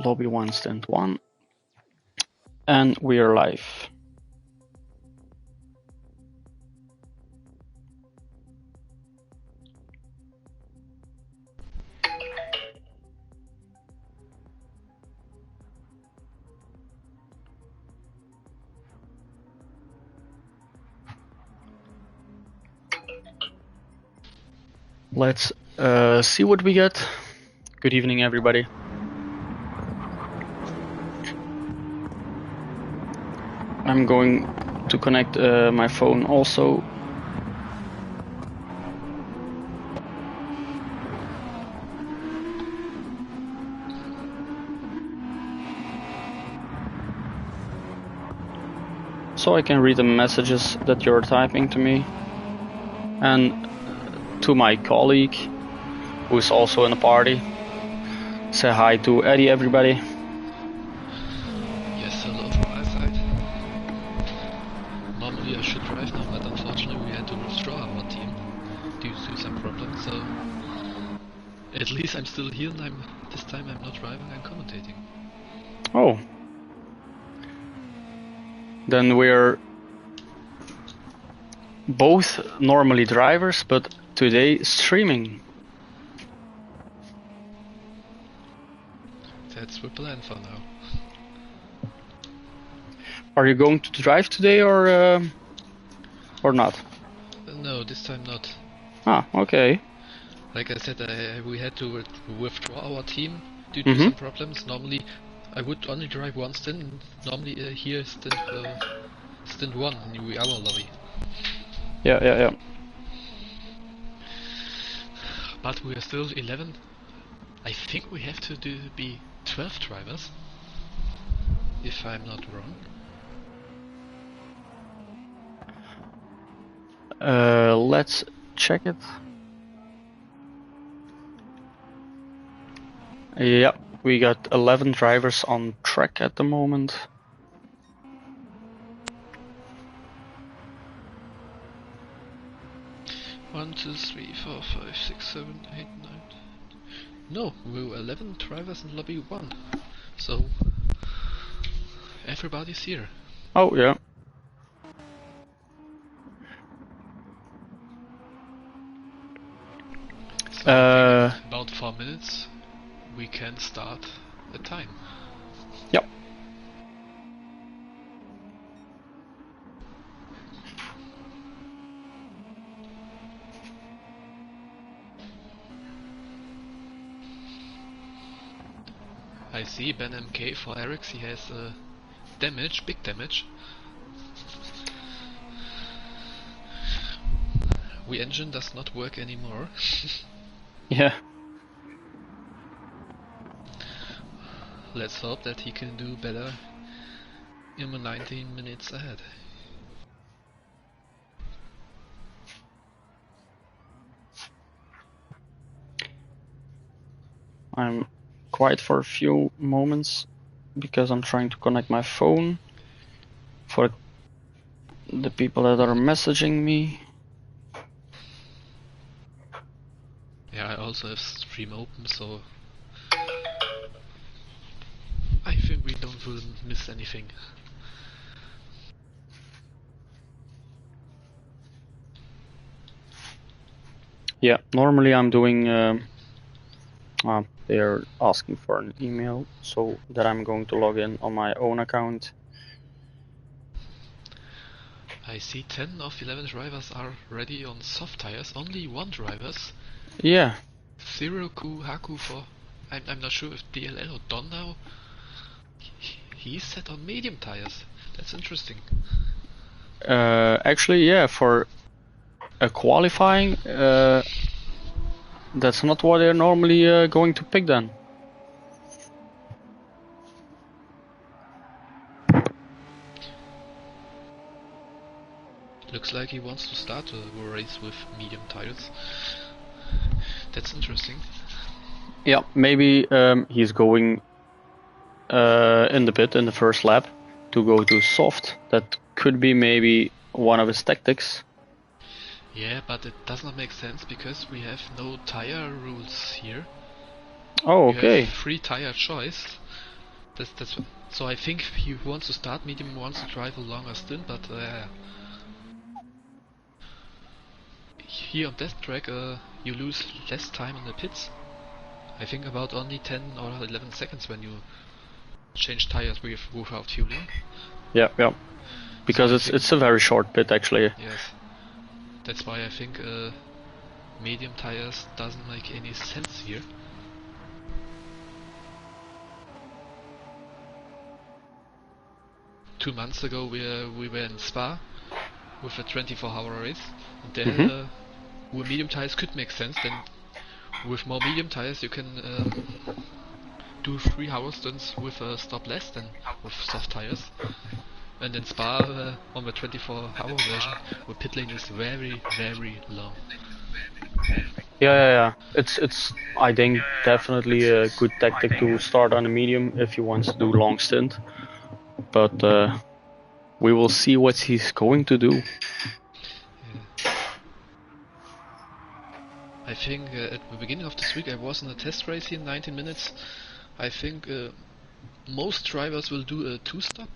lobby 1, Stint 1. And we are live. Let's see what we get. Good evening, everybody. I'm going to connect my phone also. So I can read the messages that you're typing to me. And to my colleague, who is also in the party. Say hi to Eddie, everybody. Yes, hello from my side. Normally I should drive now, but unfortunately we had to withdraw our team due to some problems, so at least I'm still here and this time I'm not driving, I'm commentating. Oh. Then we're both normally drivers, but today streaming. That's the plan for now. Are you going to drive today or not? No, this time not. Ah, okay. Like I said, we had to withdraw our team due to some problems. Normally I would only drive one stint. Normally here stint 1 in our lobby. Yeah. But we are still 11. I think we have to be 12 drivers, if I'm not wrong. Let's check it. Yeah, we got 11 drivers on track at the moment. One, 2, 3, 4, 5, 6, 7, 8, 9. No, we were 11 drivers in lobby 1. So everybody's here. Oh yeah. So in about 4 minutes we can start the time. Yep. I see Ben MK for Erics, he has damage, big damage. We engine does not work anymore. Yeah. Let's hope that he can do better in the 19 minutes ahead. I'm quiet for a few moments because I'm trying to connect my phone for the people that are messaging me. Yeah, I also have stream open, so I think we don't will miss anything. Yeah, normally I'm doing they're asking for an email, so that I'm going to log in on my own account. I see 10 of 11 drivers are ready on soft tires, only one drivers. Yeah. Zeroku Haku for I'm not sure if DLL or Don now. He's set on medium tires. That's interesting. Actually, yeah, for a qualifying, that's not what they're normally going to pick then. Looks like he wants to start a race with medium tires. That's interesting. Yeah, maybe he's going in the pit in the first lap to go to soft. That could be maybe one of his tactics. Yeah, but it does not make sense because we have no tire rules here. Oh, okay. We have free tire choice. That's so I think he wants to start medium, wants to drive a longer stint, but here on that track you lose less time in the pits. I think about only 10 or 11 seconds when you change tires without fueling. Yeah, yeah. Because so it's a very short pit actually. Yes. That's why I think medium tires doesn't make any sense here. Two months ago we were in Spa with a 24-hour race, and then with medium tires could make sense. Then with more medium tires you can do 3-hour stunts with a stop less than with soft tires. And in Spa on the 24-hour version, the pit lane is very, very long. Yeah. It's I think definitely a good tactic to start on a medium if you want to do long stint. But we will see what he's going to do. Yeah. I think at the beginning of this week I was in a test race here in 19 minutes. I think most drivers will do a 2-stop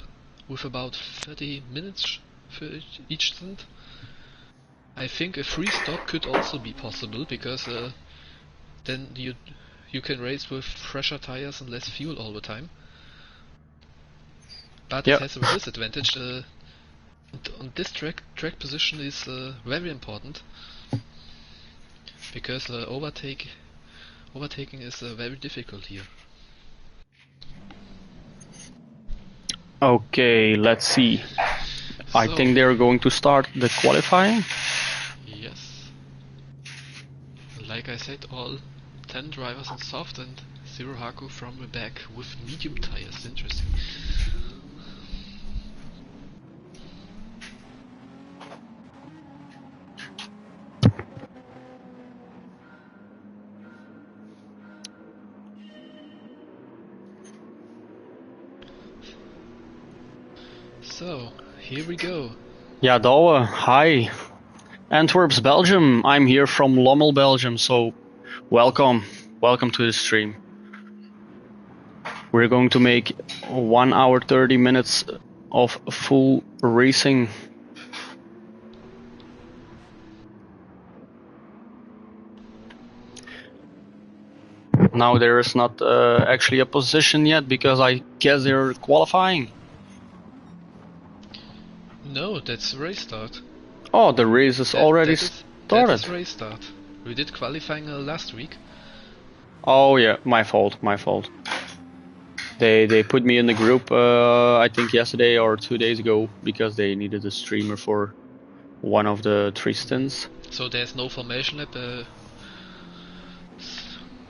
with about 30 minutes for each stint. I think a 3-stop could also be possible, because then you can race with fresher tires and less fuel all the time. But it has a disadvantage. On this track position is very important, because overtaking is very difficult here. Okay, let's see. So, I think they're going to start the qualifying. Yes. Like I said, all 10 drivers in soft and 0 Haku from the back with medium tires. Interesting. So, here we go. Ja, Douwe, hi. Antwerp's Belgium. I'm here from Lommel, Belgium, so welcome to the stream. We're going to make 1 hour 30 minutes of full racing. Now there is not actually a position yet, because I guess they're qualifying. No, that's race start. Oh, the race is already started. That's race start. We did qualifying last week. Oh yeah, my fault. They put me in the group I think yesterday or 2 days ago, because they needed a streamer for one of the 3 stints. So there's no formation lap.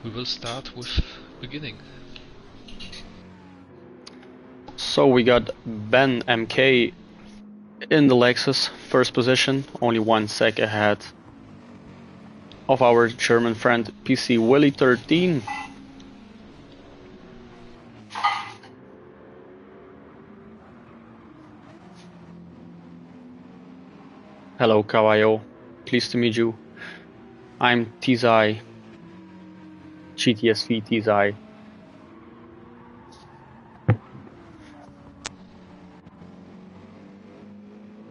We will start with beginning. So we got Ben MK in the Lexus, first position, only 1 sec ahead of our German friend PC Willy 13. Hello Kawayo, pleased to meet you. I'm Tizai, GTSV Tizai.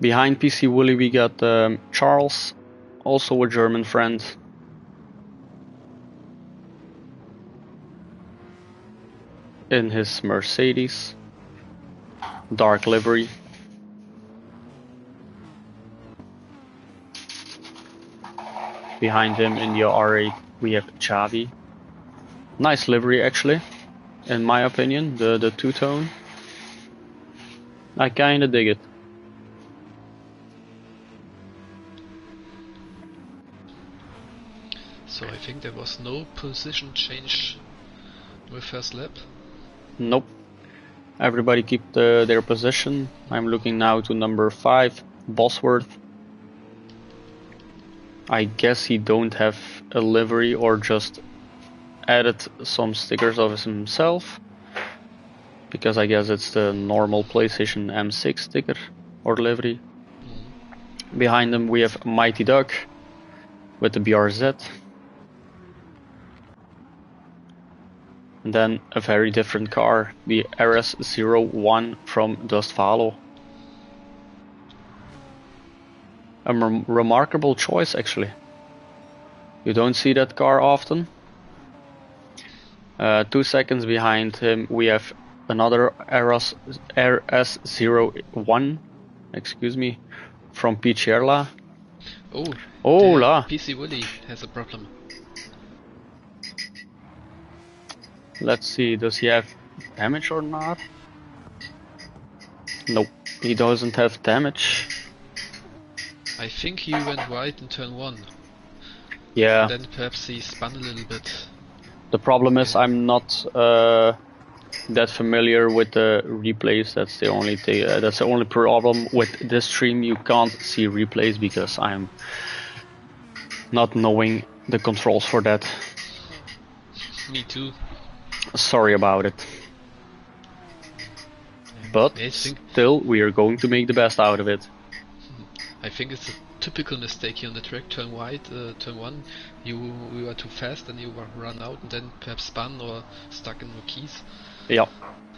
Behind PC Willy we got Charles, also a German friend. In his Mercedes, dark livery. Behind him in the R8 we have Xavi. Nice livery actually, in my opinion, the two-tone. I kinda dig it. So I think there was no position change with first lap? Nope. Everybody keep their position. I'm looking now to number 5, Bosworth. I guess he don't have a livery or just added some stickers of himself, because I guess it's the normal PlayStation M6 sticker or livery. Behind them we have Mighty Duck with the BRZ. And then a very different car, the RS01 from Dustfalo. A remarkable choice, actually. You don't see that car often. 2 seconds behind him we have another RS01, excuse me, from Picherla. Oh, la! PC Willy has a problem. Let's see, does he have damage or not? Nope, he doesn't have damage. I think he went wide in turn 1. Yeah. And then perhaps he spun a little bit. The problem is I'm not that familiar with the replays. That's the only thing. That's the only problem with this stream. You can't see replays because I'm not knowing the controls for that. Me too. Sorry about it. But still, we are going to make the best out of it. I think it's a typical mistake here on the track. Turn wide, turn 1, you are too fast and you run out and then perhaps spun or stuck in the keys. Yeah.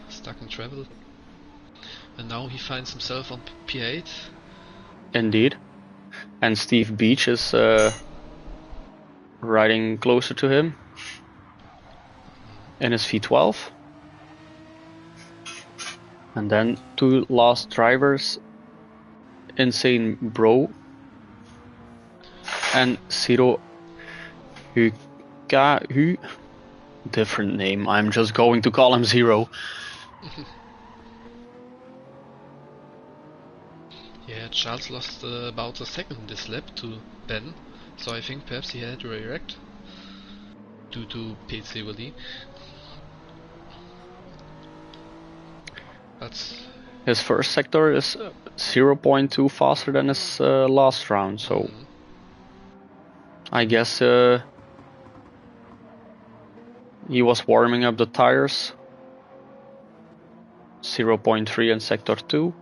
Stuck in travel. And now he finds himself on P8. Indeed. And Steve Beach is riding closer to him in his V12. And then 2 last drivers, Insane Bro and Zero Hukahu. Different name, I'm just going to call him Zero. Yeah, Charles lost about a second this lap to Ben, so I think perhaps he had to react due to PC Willy. But his first sector is 0.2 faster than his last round, so I guess he was warming up the tires. 0.3 in sector 2.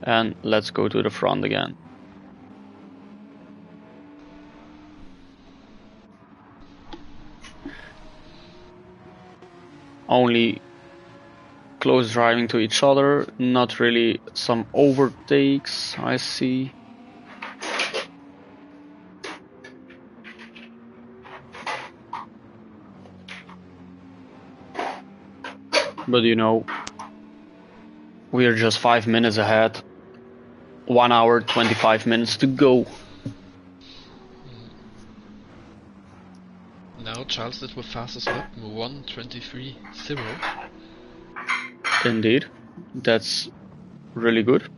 And let's go to the front again. Only close driving to each other, not really some overtakes, I see. But you know, we are just 5 minutes ahead. 1 hour, 25 minutes to go. Now Charles did the fastest lap, 1:23.0. Indeed, that's really good.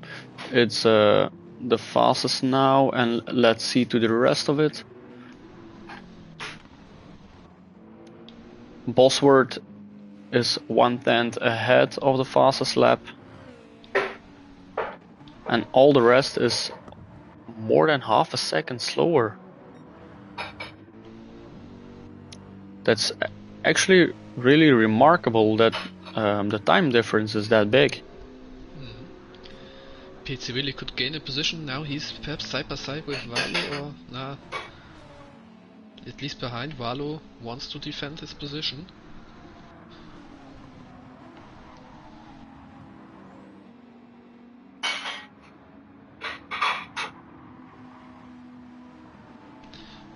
It's the fastest now, and let's see to the rest of it. Bosworth is 1/10 ahead of the fastest lap. And all the rest is more than half a second slower. That's actually really remarkable that the time difference is that big. PC Willy could gain a position. Now he's perhaps side by side with Valo, or nah, at least behind. Valo wants to defend his position.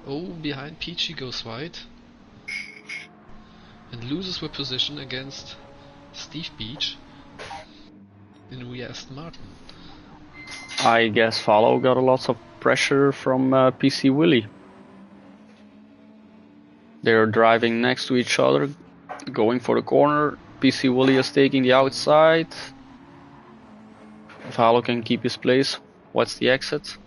Oh, behind Peachy goes wide and loses the position against Steve Beach in rear Aston Martin. I guess Valo got a lot of pressure from PC Willy. They're driving next to each other, going for the corner. PC Willy is taking the outside. Valo can keep his place. What's the exit?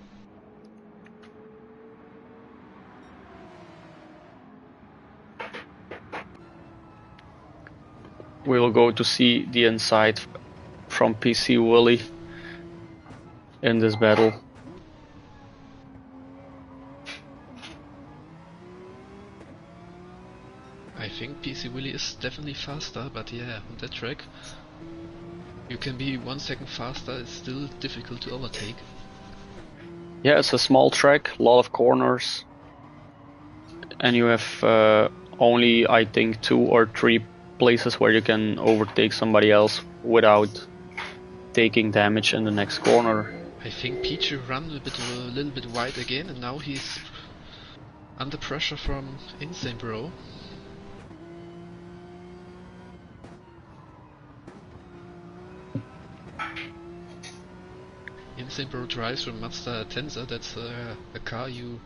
We'll go to see the inside from PC Willy in this battle. I think PC Willy is definitely faster, but yeah, on that track you can be 1 second faster, it's still difficult to overtake. Yeah, it's a small track, a lot of corners. and you have only, I think, 2 or 3 places where you can overtake somebody else without taking damage in the next corner. I think Peachy ran a little bit wide again, and now he's under pressure from Insane Bro. Insane Bro drives from Mazda Tenza. That's a car you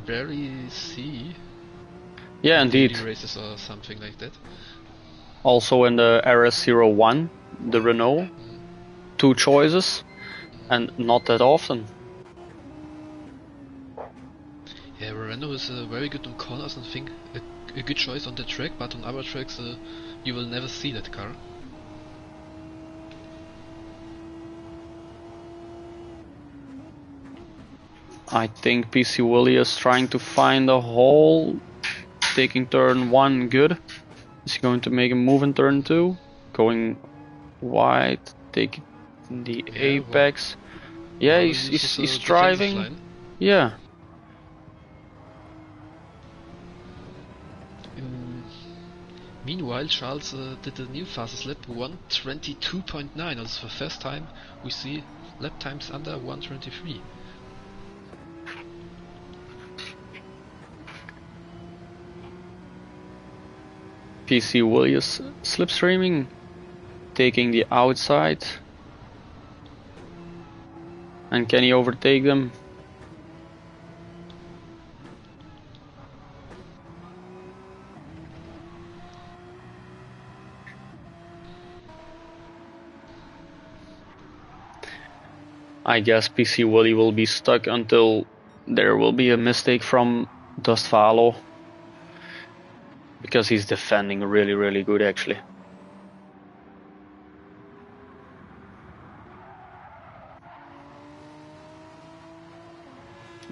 barely see. Yeah, indeed. Daily races or something like that. Also in the RS01, the Renault, 2 choices, and not that often. Yeah, Renault is very good on corners and I think a good choice on the track, but on other tracks you will never see that car. I think PC Willie is trying to find a hole, taking turn 1 good. Is he going to make a move in turn 2? Going wide, taking the apex. Yeah, he's driving. Yeah. Meanwhile, Charles did a new fastest lap, 1:22.9. That's the first time we see lap times under 1:23. PC Williams slipstreaming, taking the outside. And can he overtake them? I guess PC Willie will be stuck until there will be a mistake from Dustvalo. Because he's defending really good actually.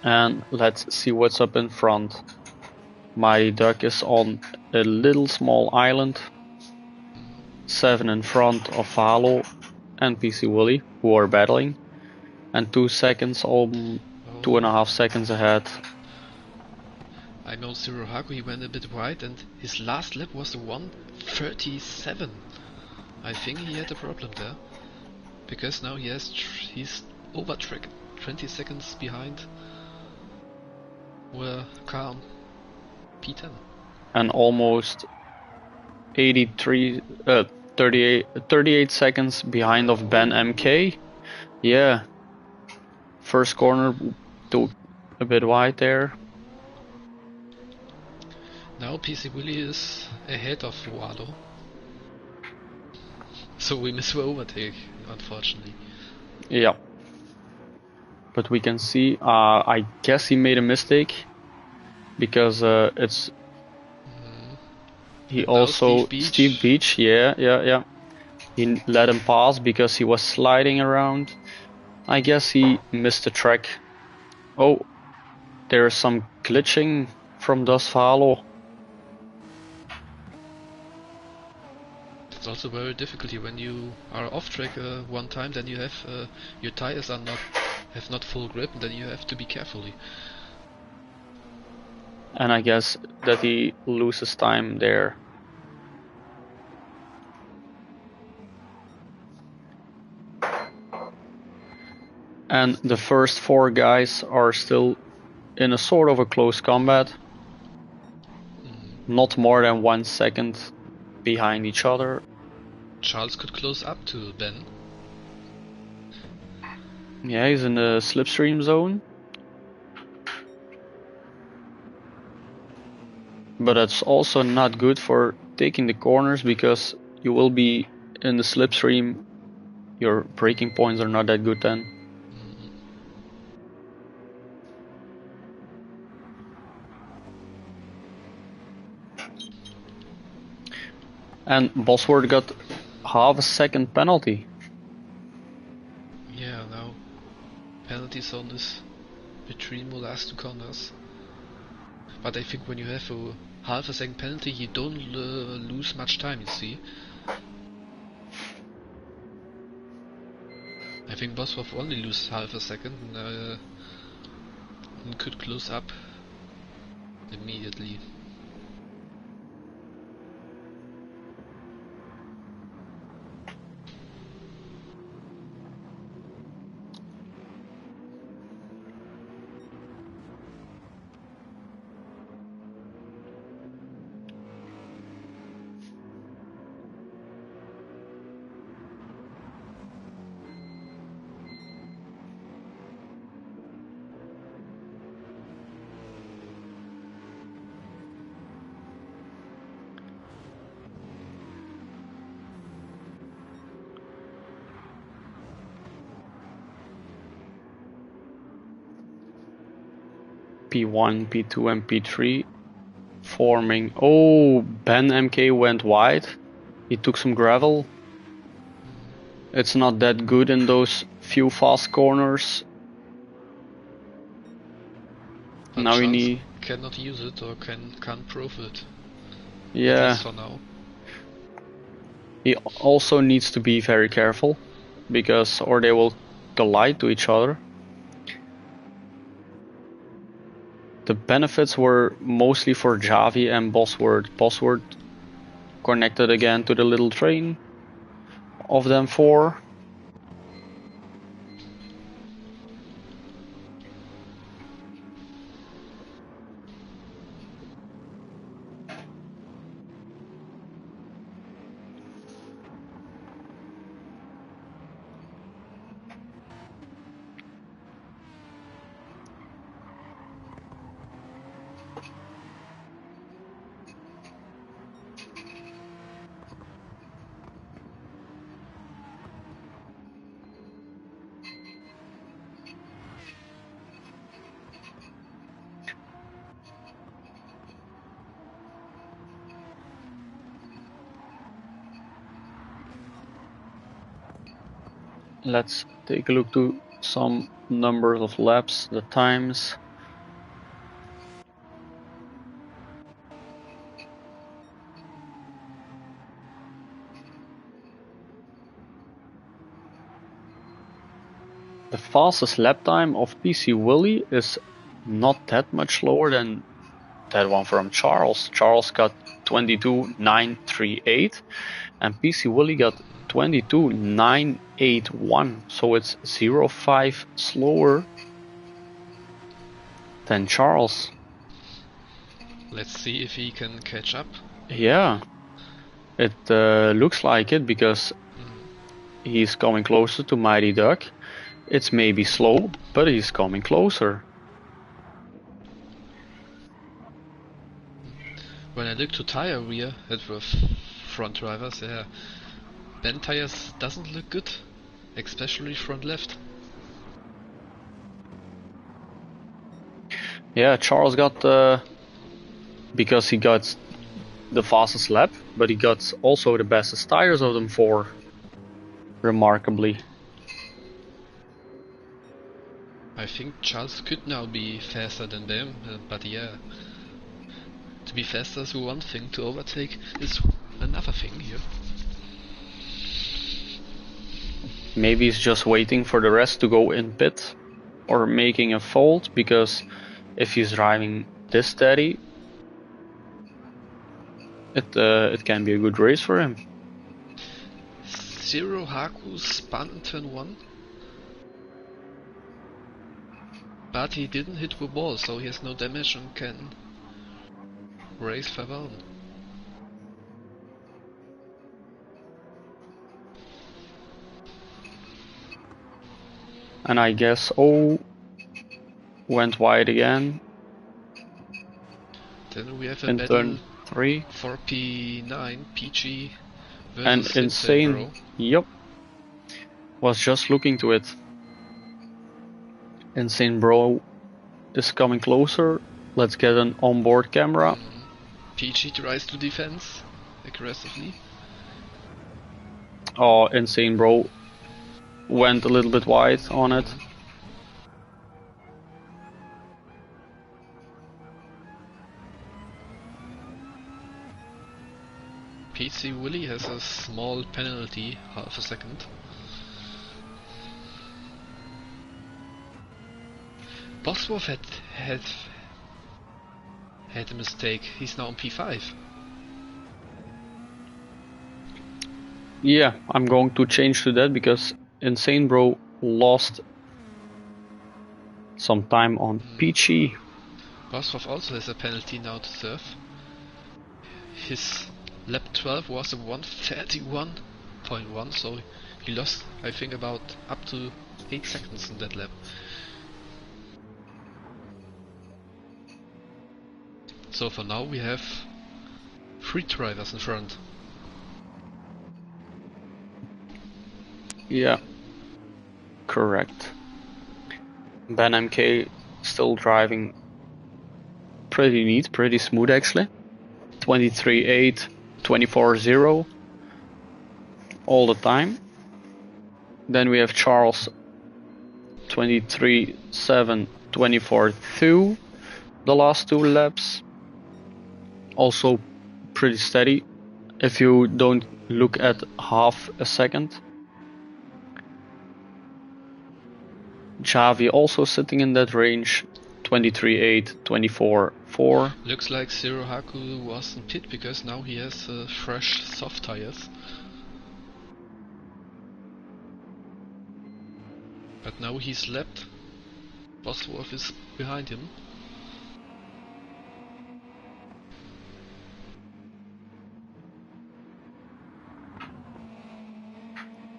And let's see what's up in front. Mighty Duck is on a little small island. 7 in front of Valo and PC Willie, who are battling. And 2 seconds, 2.5 seconds ahead. I know Sirohaku, he went a bit wide and his last lap was 1:37. I think he had a problem there. Because now he's over track 20 seconds behind where car on P10. And almost 38 seconds behind of Ben MK. Yeah. First corner took a bit wide there. Now PC Willie is ahead of Wado. So we miss the overtake, unfortunately. Yeah. But we can see, I guess he made a mistake. Because it's... He also... Steve Beach, yeah. He let him pass because he was sliding around. I guess he missed the track. Oh, there's some glitching from Dustvalo. It's also very difficult when you are off track one time, then you have your tires are not full grip, and then you have to be carefully. And I guess that he loses time there. And the first 4 guys are still in a sort of a close combat. Not more than 1 second behind each other. Charles could close up to Ben. Yeah, he's in the slipstream zone. But that's also not good for taking the corners because you will be in the slipstream. Your braking points are not that good then. And Bosworth got half a second penalty. Yeah, now penalty zone is between the last 2 corners. But I think when you have a half a second penalty, you don't lose much time, you see. I think Bosworth only lose half a second and could close up. immediately. P1, P2 and P3 forming. Oh, Ben MK went wide. He took some gravel. It's not that good in those few fast corners. But now we Charles need... cannot use it or can't prove it. Yeah. At least for now. He also needs to be very careful, because or they will collide to each other. The benefits were mostly for Javi and Bosworth. Bosworth connected again to the little train of them four. Let's take a look to some numbers of laps, the times. The fastest lap time of PC Willie is not that much slower than that one from Charles. Charles got 22.938 and PC Willie got 22.981, so it's 0.5 slower than Charles. Let's see if he can catch up. Yeah, it looks like it, because he's coming closer to Mighty Duck. It's maybe slow, but he's coming closer. When I look to tire rear at the front drivers, yeah, Ben tires doesn't look good, especially front left. Yeah, Charles got because he got the fastest lap, but he got also the bestest tires of them four, remarkably. I think Charles could now be faster than them, but yeah, to be faster is one thing, to overtake is another thing here. Maybe he's just waiting for the rest to go in pit or making a fault, because if he's driving this steady, it can be a good race for him. Zero Haku spun in turn 1, but he didn't hit the ball, so he has no damage and can race farewell. And I guess O went wide again. Then we have a in battle turn 3. for P9, PG versus And Stint, insane. bro. Yep. Was just looking to it. Insane Bro is coming closer. Let's get an onboard camera. PG tries to defense aggressively. Oh, Insane Bro went a little bit wide on it. PC Willie has a small penalty, half a second. Bosworth had a mistake. He's now on P5. Yeah, I'm going to change to that because Insane Bro lost some time on Peachy. Bosworth also has a penalty now to serve. His lap 12 was a 1:31.1, so he lost, I think, about up to 8 seconds in that lap. So for now we have 3 drivers in front. Yeah, correct. Ben MK still driving pretty neat, pretty smooth actually. 23.8, 24.0 all the time. Then we have Charles 23.7, 24.2 the last 2 laps. Also pretty steady if you don't look at half a second. Javi also sitting in that range, 23.8, 24.4. Looks like Zero Haku was in pit because now he has fresh soft tires. But now he's lapped. Bosworth is behind him.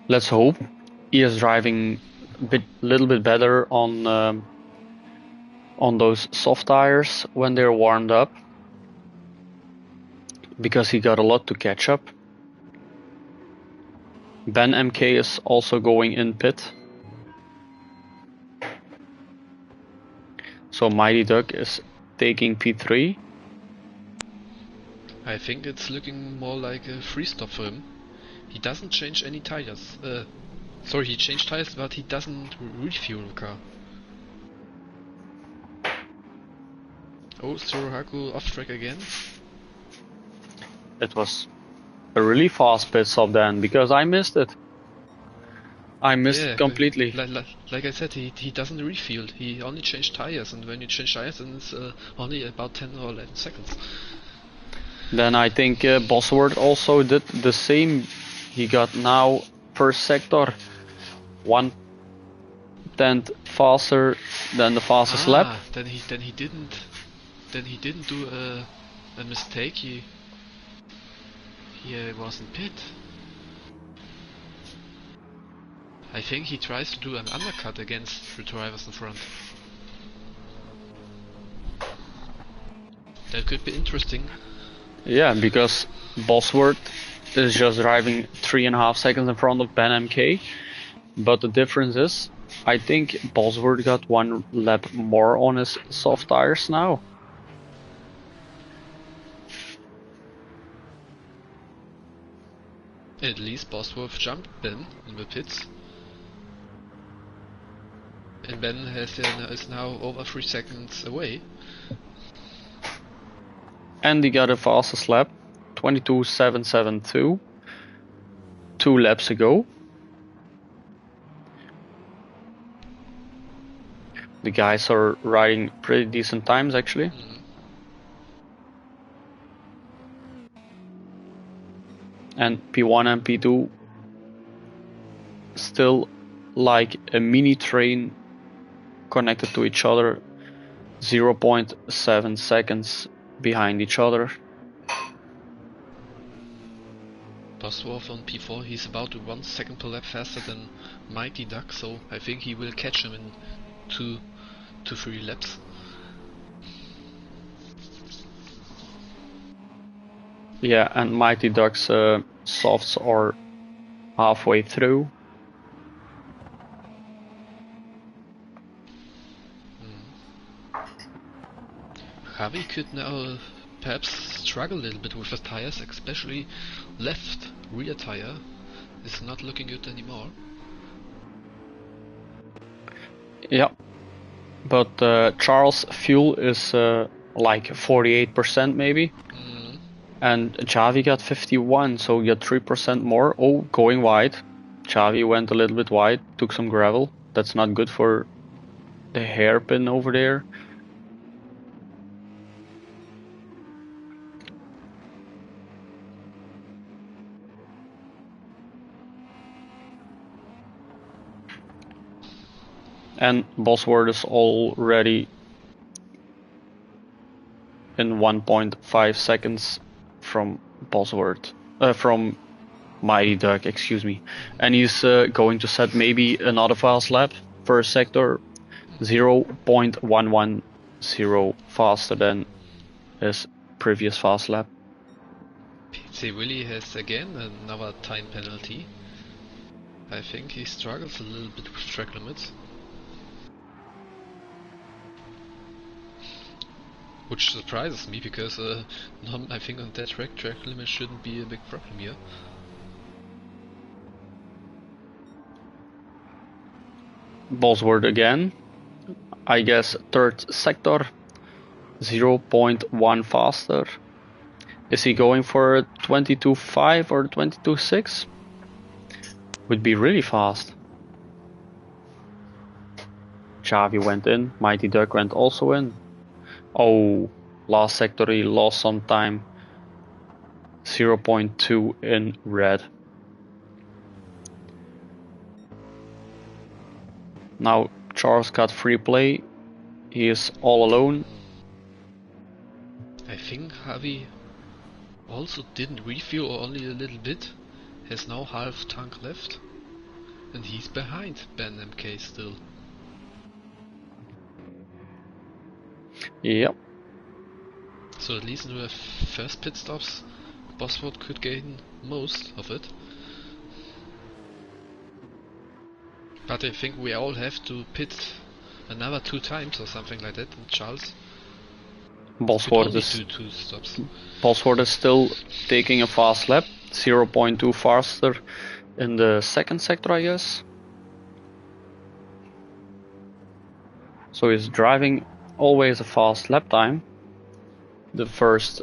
Let's hope he is driving a little bit better on those soft tires when they're warmed up, because he got a lot to catch up. Ben MK is also going in pit. So Mighty Duck is taking P3. I think it's looking more like a free stop for him. He doesn't change any tires. Sorry, he changed tires, but he doesn't refuel the car. Oh, Zero Haku off track again. It was a really fast pit stop then, because I missed it. I missed it completely. Like I said, he doesn't refuel. He only changed tires, and when you change tires, then it's only about 10 or 11 seconds. Then I think Bosworth also did the same. He got now per sector 1/10 faster than the fastest lap. Then he didn't do a mistake. He was in pit. I think he tries to do an undercut against the drivers in front. That could be interesting. Yeah, because Bosworth is just driving 3.5 seconds in front of Ben MK. But the difference is, I think Bosworth got 1 lap more on his soft tires now. At least Bosworth jumped Ben in the pits. And Ben is now over 3 seconds away. And he got a fastest lap, 22.772, 2 laps ago. The guys are riding pretty decent times actually. And P1 and P2 still like a mini train connected to each other, 0.7 seconds behind each other. Bosworth on P4, he's about 1 second per lap faster than Mighty Duck, so I think he will catch him in 2 to 3 laps. Yeah, and Mighty Duck's softs are halfway through. Javi could now perhaps struggle a little bit with his tires, especially left rear tire is not looking good anymore. Yeah, but Charles' fuel is like 48% maybe. And Javi got 51, so he got 3% more. Oh, going wide. Javi went a little bit wide, took some gravel. That's not good for the hairpin over there. And Bosworth is already in 1.5 seconds from Bosworth, from Mighty Duck, excuse me. And he's going to set maybe another fast lap. First sector 0.110 faster than his previous fast lap. PC Willy has again another time penalty. I think he struggles a little bit with track limits. Which surprises me because I think on that track limit shouldn't be a big problem here. Bosworth again. I guess third sector 0.1 faster. Is he going for 22.5 or 22.6? Would be really fast. Xavi went in, Mighty Duck went also in. Oh, last sector he lost some time. 0.2 in red. Now Charles got free play. He is all alone. I think Javi also didn't refuel or only a little bit. Has now half tank left. And he's behind Ben MK still. Yep. So at least in the first pit stops, Bosworth could gain most of it. But I think we all have to pit another 2 times or something like that, and Charles Bosworth only is, do 2 stops. Bosworth is still taking a fast lap, 0.2 faster in the second sector, I guess. So he's driving always a fast lap time. The first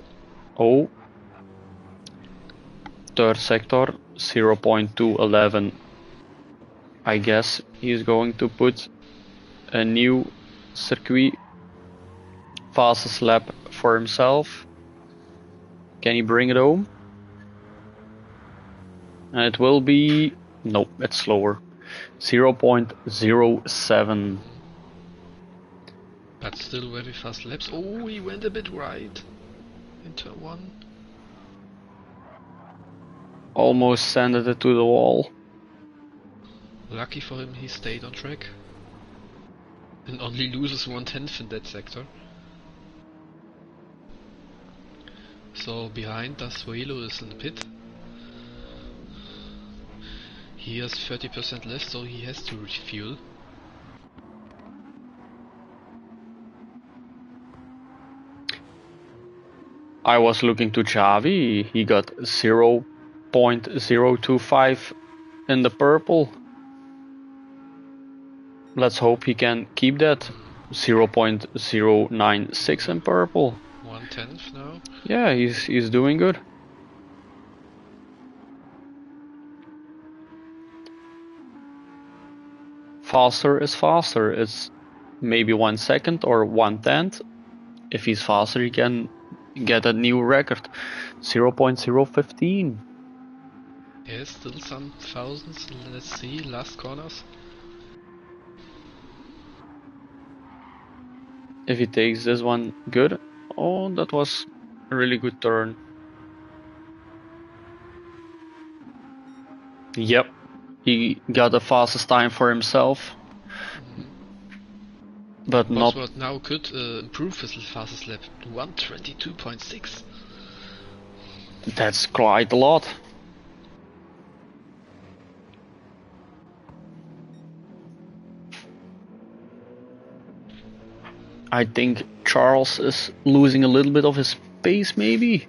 third sector 0.211. I guess he's going to put a new circuit fastest lap for himself. Can he bring it home? And it will be, no, it's slower, 0.07. But still very fast laps. Oh, he went a bit right in turn 1. Almost sended it to the wall. Lucky for him, he stayed on track. And only loses 1/10 in that sector. So behind Dasuelo is in the pit. He has 30% left, so he has to refuel. I was looking to Xavi, he got 0.025 in the purple. Let's hope he can keep that. 0.096 in purple. 1/10 now. Yeah, he's doing good. Faster is faster. It's maybe 1 second or 1/10. If he's faster, he can get a new record. 0.015. Yes, still some thousands. Let's see, last corners. If he takes this one good. Oh, that was a really good turn. Yep, he got the fastest time for himself. But Bosworth now could improve his fastest lap to 1:22.6. That's quite a lot. I think Charles is losing a little bit of his pace, maybe.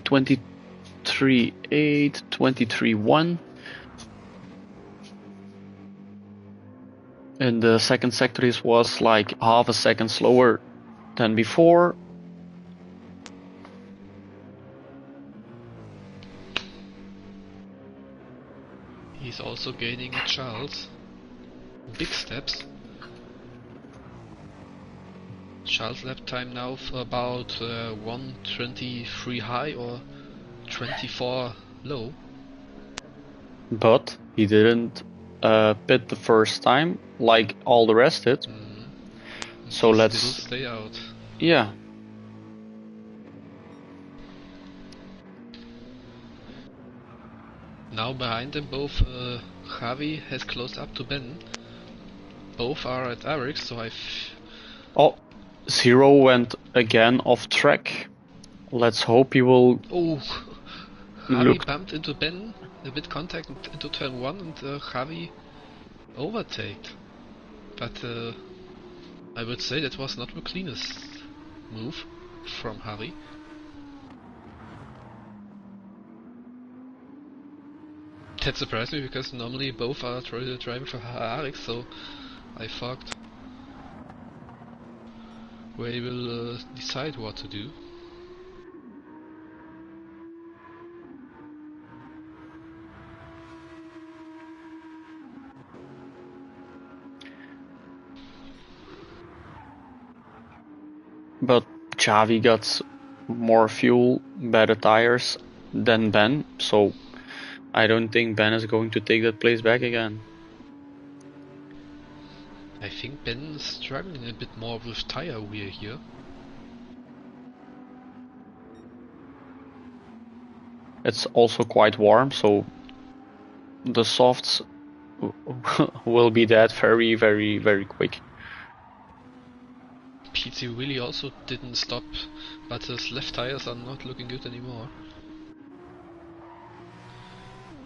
23.8, 23.1. In the second sector, he was like half a second slower than before. He's also gaining a Charles. Big steps. Charles lap time now for about 1:23 high or 24 low. But he didn't pit the first time, like all the rest did. So He let's still stay out. Yeah. Now behind them both, Javi has closed up to Ben. Both are at Eric, so Oh, Zero went again off track. Let's hope he will. Oh, Javi Look. bumped into Ben, a bit contact into turn 1, and Javi overtaked. But I would say that was not the cleanest move from Javi. That surprised me because normally both are driving for Arik, so I thought they will decide what to do. But Xavi got more fuel, better tires than Ben, so I don't think Ben is going to take that place back again. I think Ben is struggling a bit more with tire wear here. It's also quite warm, so the softs will be dead very, very, very quick. PT really also didn't stop, but his left tires are not looking good anymore.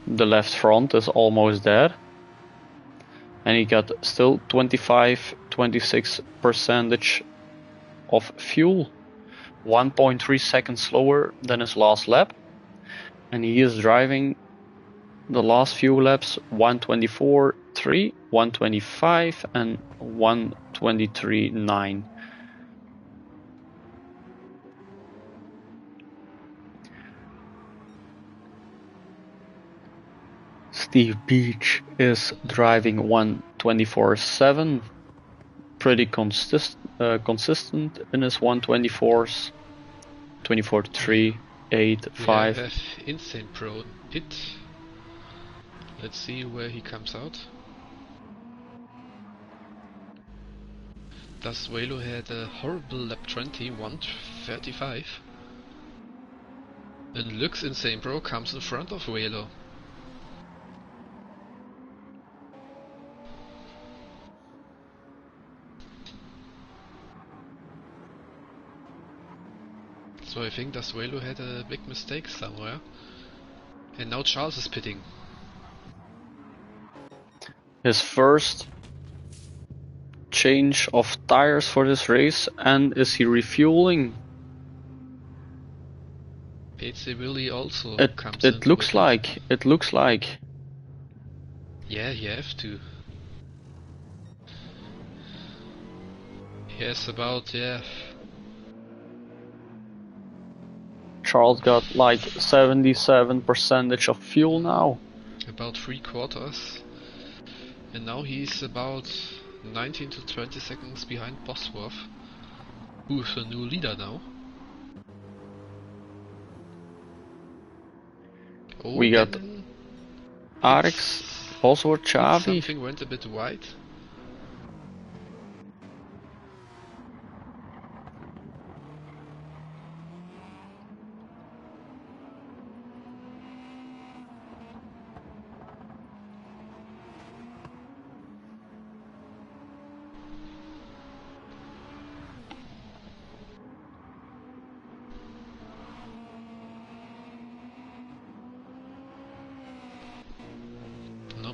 The left front is almost dead. And he got still 25-26% of fuel. 1.3 seconds slower than his last lap. And he is driving the last few laps 124.3, 125 and 123.9. Steve Beach is driving 124.7, pretty consistent in his 124s, 24.3, 8, 5. We have Insane Pro pit. Let's see where he comes out. Das Velo had a horrible lap 20, 135. And looks Insane Pro comes in front of Velo. So I think Das Velo had a big mistake somewhere. And now Charles is pitting. His first change of tires for this race, and is he refueling? PC Willy also comes in. It looks like. Yeah, you have to. Yes, about, yeah. Charles got like 77% of fuel now. About 3/4. And now he's about 19 to 20 seconds behind Bosworth, who's a new leader now. Oh, we got Arix, also Xavi. Something went a bit wide.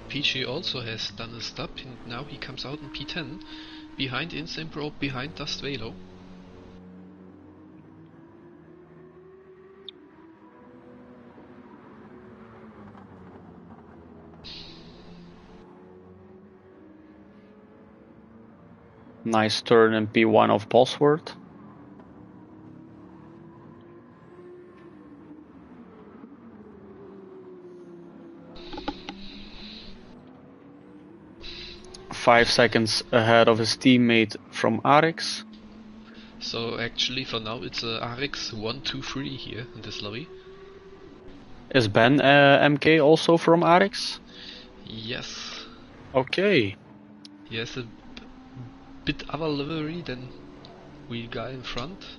PG also has done a stop, and now he comes out in P10, behind Insane Pro, behind Das Velo. Nice turn in P1 of Bosworth. Five seconds ahead of his teammate from Arix. So actually for now it's Arix 1, 2, 3 here in this lobby. Is Ben MK also from Arix? Yes. Okay. He has a bit other livery than we guy in front,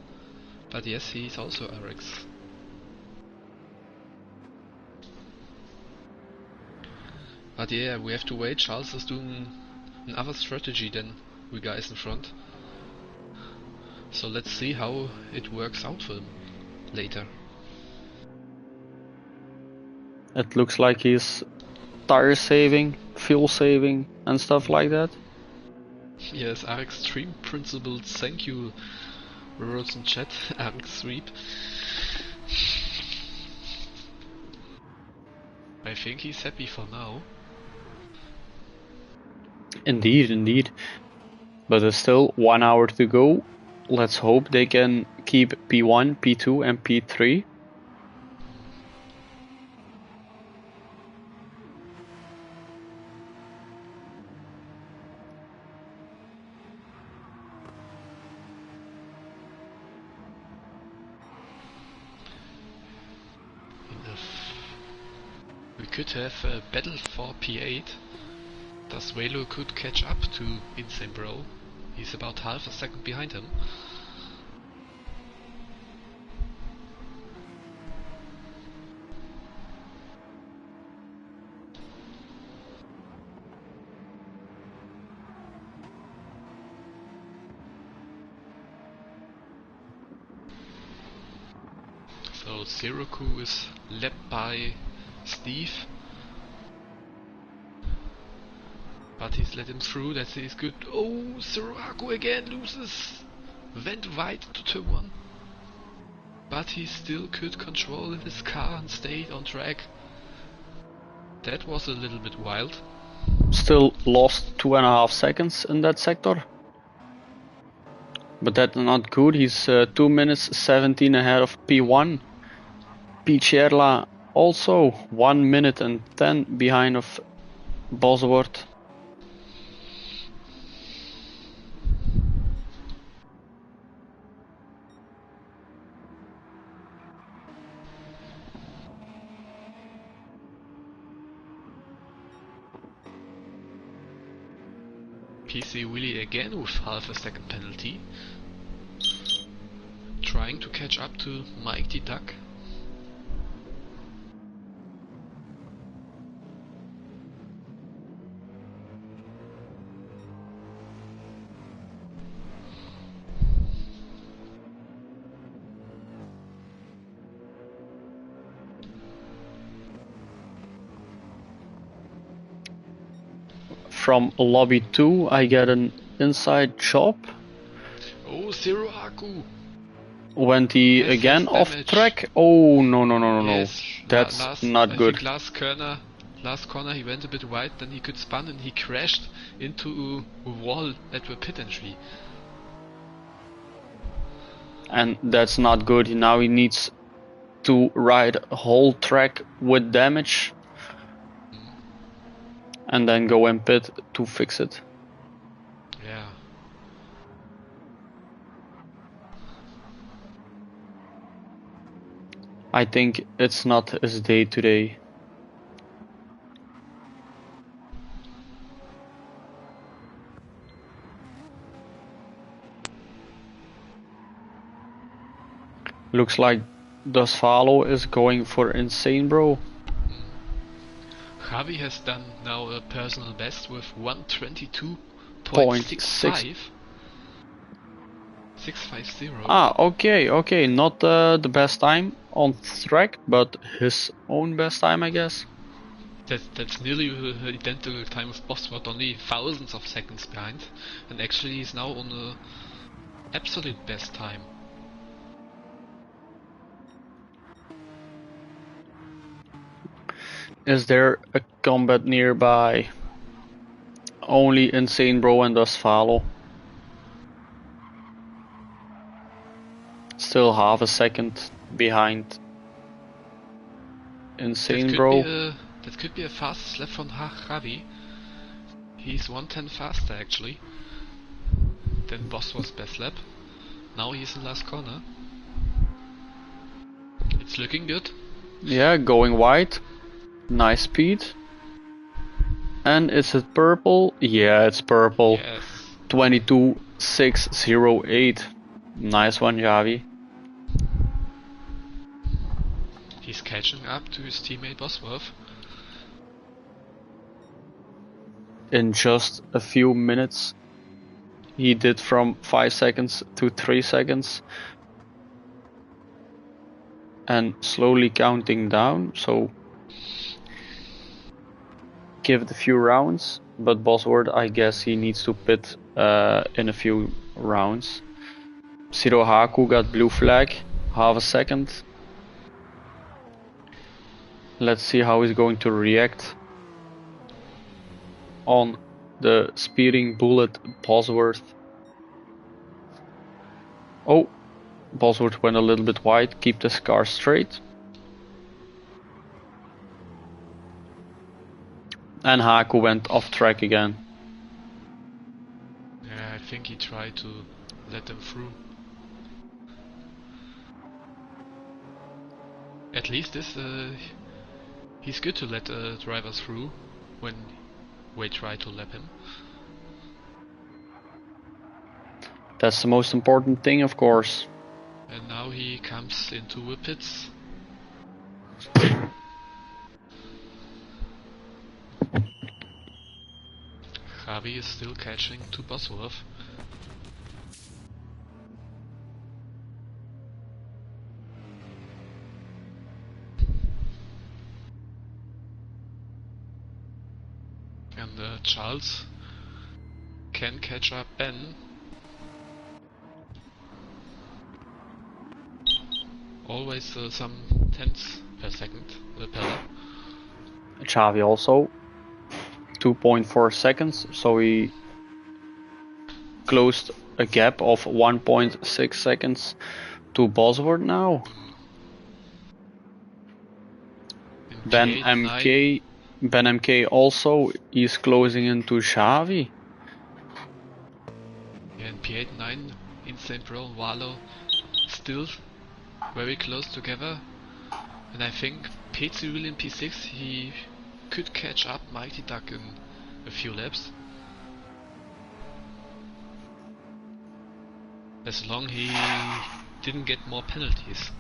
but yes, he's also RX. But yeah, we have to wait. Charles is doing another strategy than we guys in front. So let's see how it works out for him later. It looks like he's tire saving, fuel saving, and stuff like that. Yes, RX Stream principles. Thank you, words in chat. RX Sweep. I think he's happy for now. Indeed, indeed. But there's still 1 hour to go. Let's hope they can keep P1, P2 and P3. We could have a battle for P8. Thus Velo could catch up to Insane Bro. He's about half a second behind him. So Zeroku is led by Steve. But he's let him through, that is good. Oh, Zeroku again loses! Went wide to turn 1. But he still could control his car and stayed on track. That was a little bit wild. Still lost 2.5 seconds in that sector. But that's not good. He's 2 minutes 17 ahead of P1. Picherla also 1 minute and 10 behind of Bosworth. PC Willy again with half a second penalty. Trying to catch up to Mike the Duck. From lobby 2 I get an inside chop. Oh, Zeroku! Went he Yes, again yes, off damage. track? Oh no no no no Yes, no. That's not good. I think last corner he went a bit wide, then he could spun and he crashed into a wall at the pit entry. And that's not good. Now he needs to ride a whole track with damage and then go in pit to fix it. Yeah. I think it's not his day today. Looks like Dosfalo is going for Insane Bro. Javi has done now a personal best with 122.65. 650. Ah, okay, not the best time on track, but his own best time, I guess. That's nearly the identical time of Bosworth, only thousands of seconds behind, and actually he's now on the absolute best time. Is there a combat nearby? Only Insane Bro and Dosfalo. Still half a second behind Insane Bro. That could be a fast lap from Javi. He's 1:10 faster actually than Bosworth's best lap. Now he's in last corner. It's looking good. Yeah, going wide. Nice speed. And is it purple? Yeah, it's purple. Yes. 22,608. Nice one, Javi. He's catching up to his teammate Bosworth. In just a few minutes, he did from 5 seconds to 3 seconds. And slowly counting down, so give it a few rounds. But Bosworth, I guess he needs to pit in a few rounds. Siro Haku got blue flag, half a second. Let's see how he's going to react on the speeding bullet Bosworth. Oh, Bosworth went a little bit wide, keep this car straight. And Haku went off track again. Yeah, I think he tried to let them through. At least he's good to let drivers through when we try to lap him. That's the most important thing, of course. And now he comes into the pits. Javi is still catching to Bosworth. And Charles can catch up Ben. Always some tenths per second per lap. Xavi also 2.4 seconds, so he closed a gap of 1.6 seconds to Bosworth now. Ben MK also is closing into Xavi. Yeah, and P89, Insane Pro, Wallow still very close together. And I think P0 in P6 he could catch up Mighty Duck in a few laps. As long he didn't get more penalties.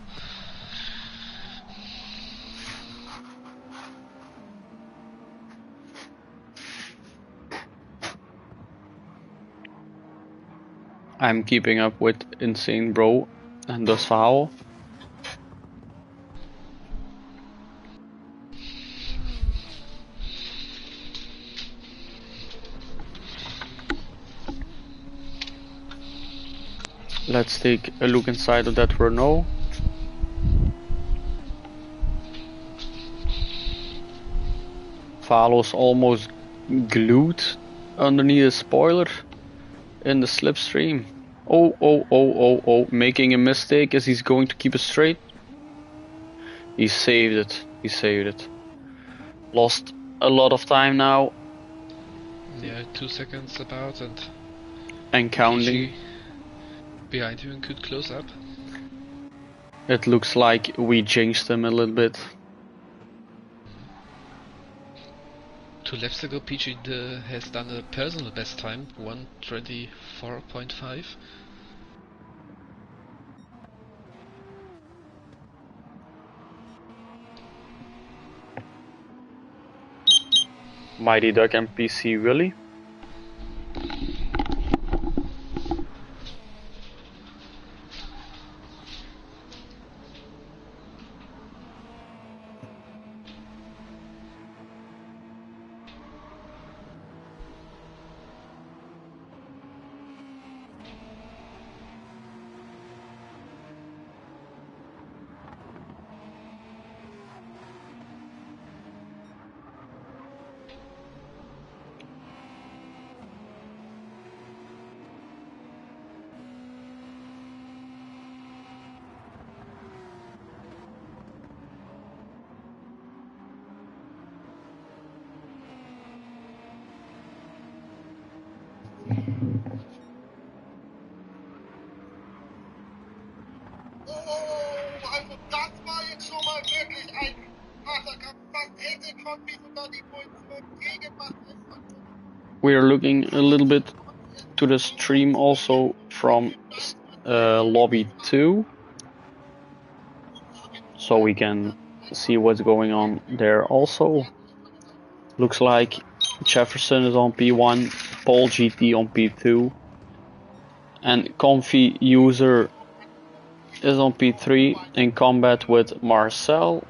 I'm keeping up with Insane Bro and Das Foul. Let's take a look inside of that Renault. Valo's almost glued underneath the spoiler in the slipstream. Oh, making a mistake as he's going to keep it straight. He saved it. Lost a lot of time now. Yeah, 2 seconds about and counting. PG behind him could close up. It looks like we jinxed him a little bit. 2 laps ago, PG has done a personal best time, 1:24.5. Mighty Duck and PC Willy. Also das war jetzt schon mal wirklich ein harter Kampf. We are looking a little bit to the stream also from lobby 2, so we can see what's going on there also. Looks like Jefferson is on P1, Paul GT on P2, and Comfy User is on P3 in combat with Marcel.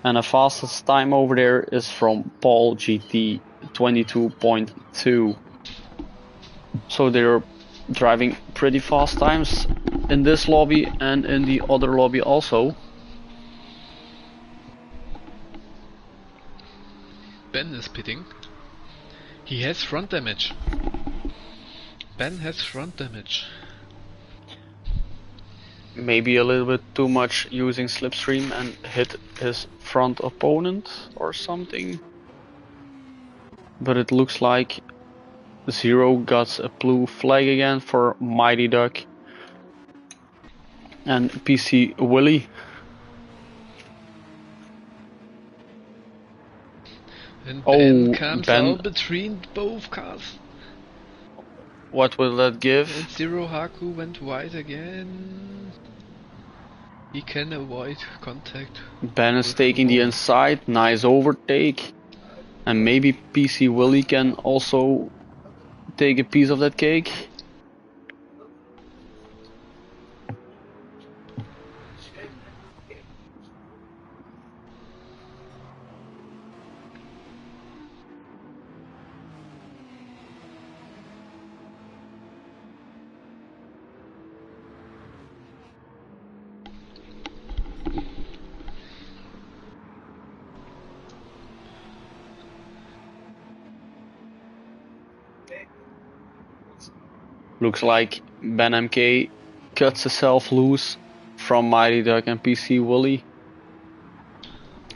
And the fastest time over there is from Paul GT 22.2. So they're driving pretty fast times in this lobby and in the other lobby also. Ben is pitting. He has front damage. Ben has front damage. Maybe a little bit too much using slipstream and hit his front opponent or something. But it looks like Zero got a blue flag again for Mighty Duck and PC Willy. And Ben comes out between both cars. What will that give? And Zero Haku went wide again. He can avoid contact. Ben is taking the inside, nice overtake. And maybe PC Willy can also take a piece of that cake. Looks like Ben MK cuts himself loose from Mighty Duck and PC Willy.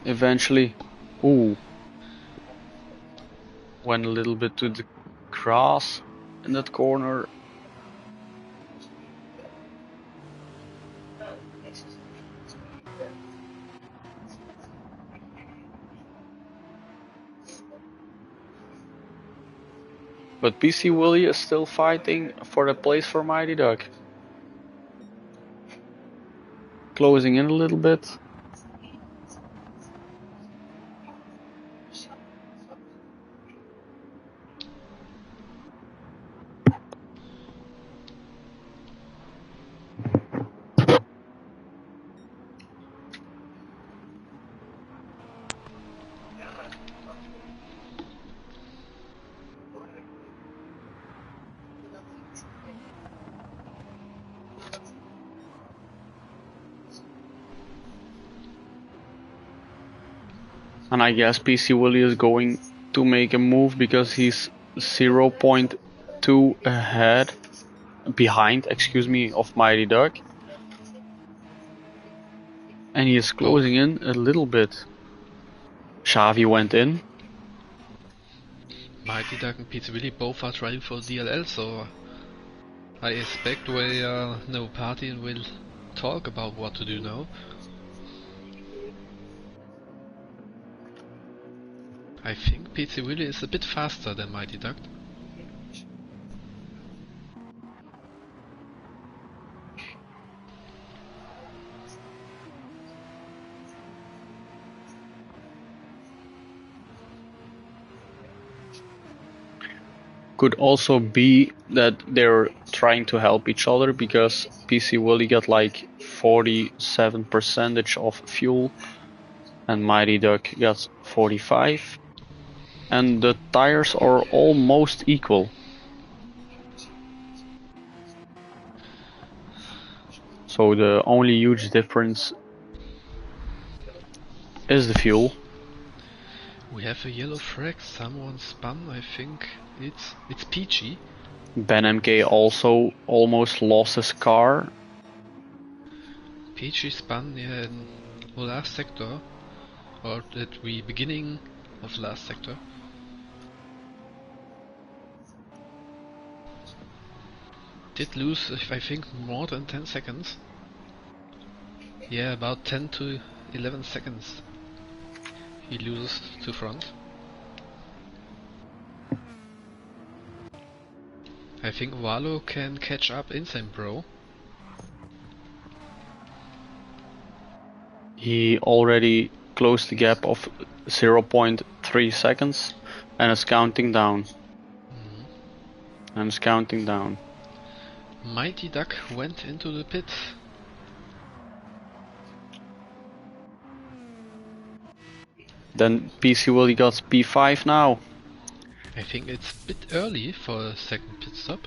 Eventually. Ooh. Went a little bit to the grass in that corner. But PC Willy is still fighting for the place for Mighty Duck. Closing in a little bit. And I guess PC Willy is going to make a move because he's 0.2 behind, of Mighty Duck. And he is closing in a little bit. Xavi went in. Mighty Duck and PC Willy both are trying for DLL, so I expect we no party and will talk about what to do now. I think PC Willy is a bit faster than Mighty Duck. Could also be that they're trying to help each other because PC Willy got like 47% of fuel and Mighty Duck got 45. And the tires are almost equal. So the only huge difference is the fuel. We have a yellow flag, someone spun, I think it's Peachy. Ben MK also almost lost his car. Peachy spun in the last sector, or at the beginning of the last sector. Did lose, I think, more than 10 seconds. Yeah, about 10 to 11 seconds he loses to front. I think Valo can catch up insane bro. He already closed the gap of 0.3 seconds and is counting down. And is counting down. Mighty Duck went into the pit. Then PC Willie got P5 now. I think it's a bit early for a second pit stop.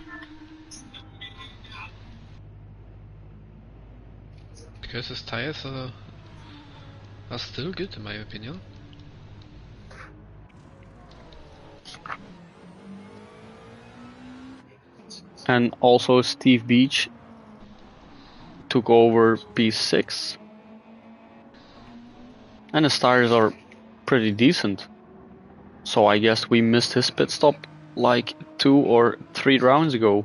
Because his tires are still good in my opinion. And also Steve Beach took over P6. And his tires are pretty decent. So I guess we missed his pit stop like 2 or 3 rounds ago.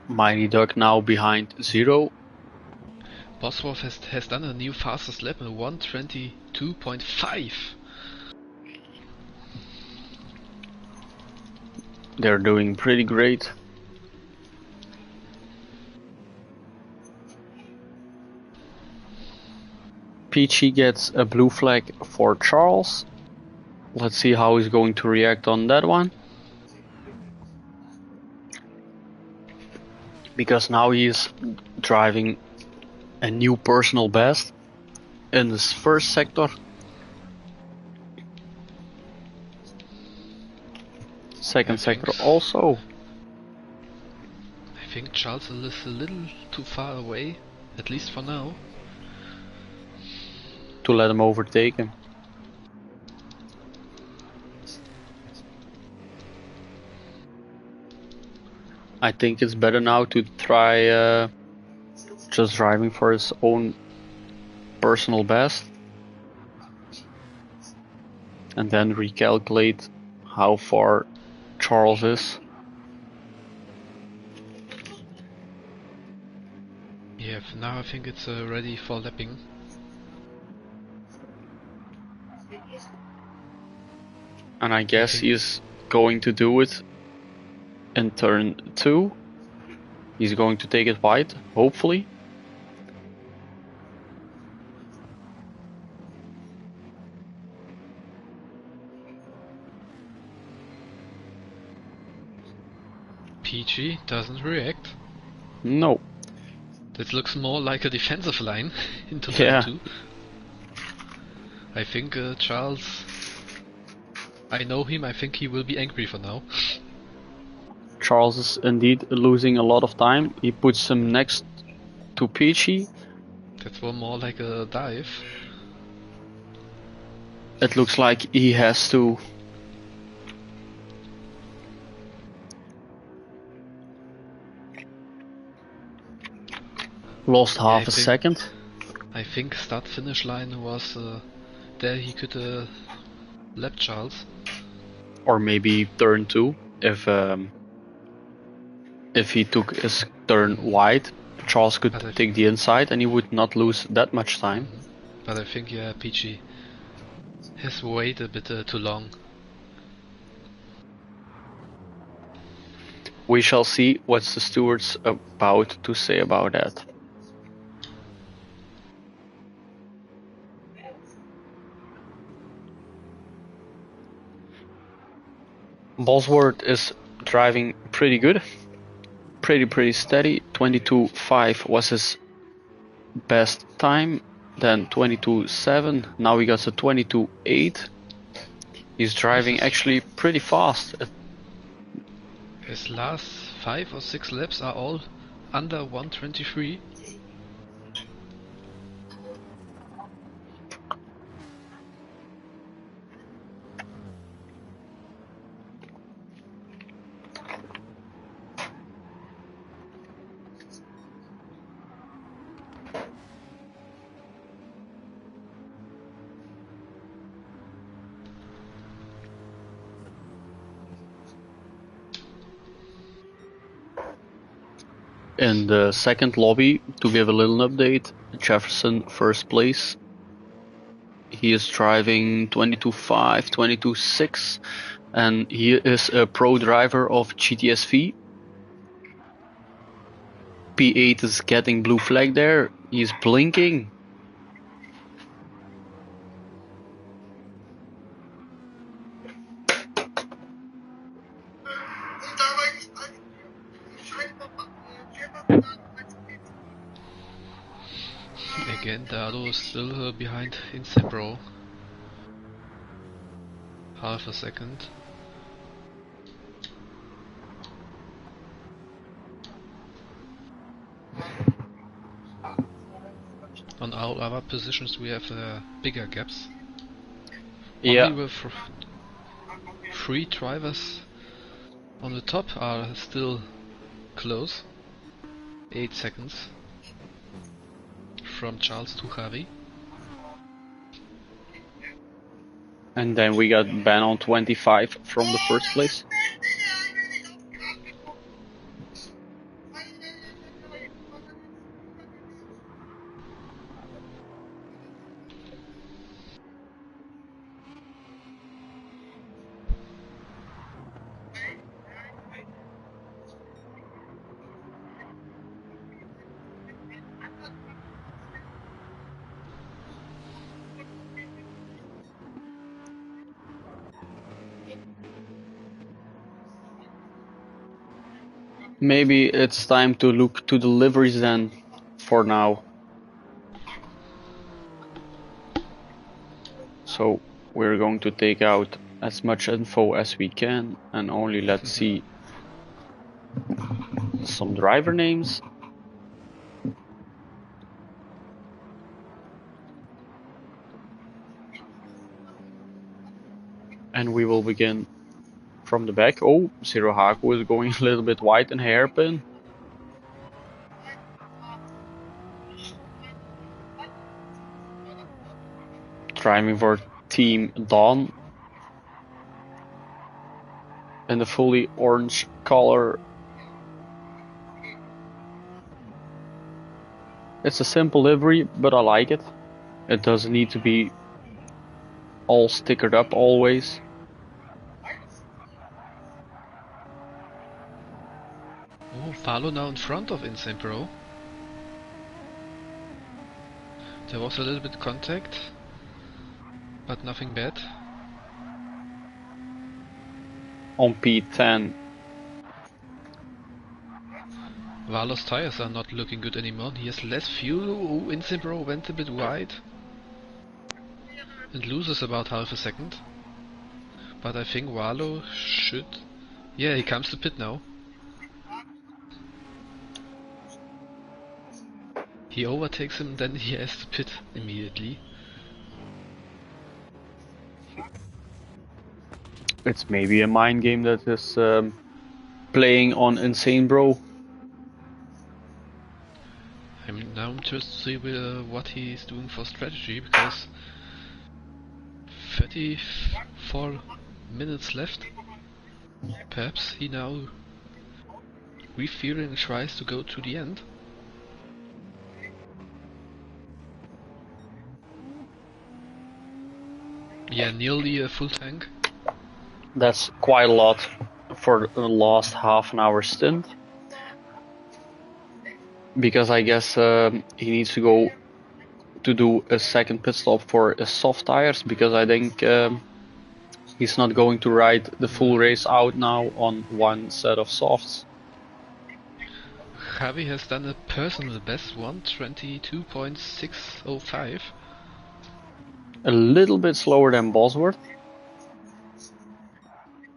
Mighty Duck now behind 0. Bosworth has done a new fastest lap in 1:22.5. They're doing pretty great. Peachy gets a blue flag for Charles. Let's see how he's going to react on that one. Because now he's driving a new personal best in this first sector. Second sector also. I think Charles is a little too far away, at least for now. To let him overtake him. I think it's better now to try just driving for his own personal best. And then recalculate how far Charles is. Yeah, for now I think it's ready for lapping. And I guess he's going to do it in turn 2. He's going to take it wide, hopefully. PG doesn't react. No. That looks more like a defensive line into turn 2. I think Charles... I know him, I think he will be angry for now. Charles is indeed losing a lot of time. He puts him next to Peachy. That's one more like a dive. It looks like he has to. Lost half a second. I think start finish line was there he could lap Charles. Or maybe turn 2 if he took his turn wide, Charles could take the inside and he would not lose that much time. But I think yeah, Peachy has waited a bit too long. We shall see what's the stewards about to say about that. Bosworth is driving pretty good. Pretty steady. 22.5 was his best time. Then 22.7. Now he got a 22.8. He's driving actually pretty fast. His last 5 or 6 laps are all under 1:23. In the second lobby, to give a little update, Jefferson first place. He is driving 22.5, 22.6, and he is a pro driver of GTSV. P8 is getting blue flag there. He's blinking. Again, Dado is still behind Insebro. Half a second. On all other positions we have bigger gaps. Yeah. Only with 3 drivers on the top are still close. 8 seconds from Charles to Javi. And then we got Ben on 25 from the first place. Maybe it's time to look to the liveries then, for now. So we're going to take out as much info as we can and only let's see some driver names. And we will begin from the back. Oh, Zero Haku is going a little bit wide and hairpin. Driving for Team Dawn in the fully orange color. It's a simple livery, but I like it. It doesn't need to be all stickered up always. Oh, Valo now in front of Insane Pro. There was a little bit contact, but nothing bad. On P10. Valo's tires are not looking good anymore. He has less fuel. Oh, Insane Pro went a bit wide. And loses about half a second. But I think Valo should... Yeah, he comes to pit now. He overtakes him, then he has to pit immediately. It's maybe a mind game that is playing on Insane Bro. I'm now interested to see what he's doing for strategy, because 34 minutes left. Perhaps he now refeeling tries to go to the end. Yeah, nearly a full tank. That's quite a lot for the last half an hour stint. Because I guess he needs to go to do a second pit stop for soft tires, because I think he's not going to ride the full race out now on one set of softs. Javi has done a personal best 1:22.605. A little bit slower than Bosworth.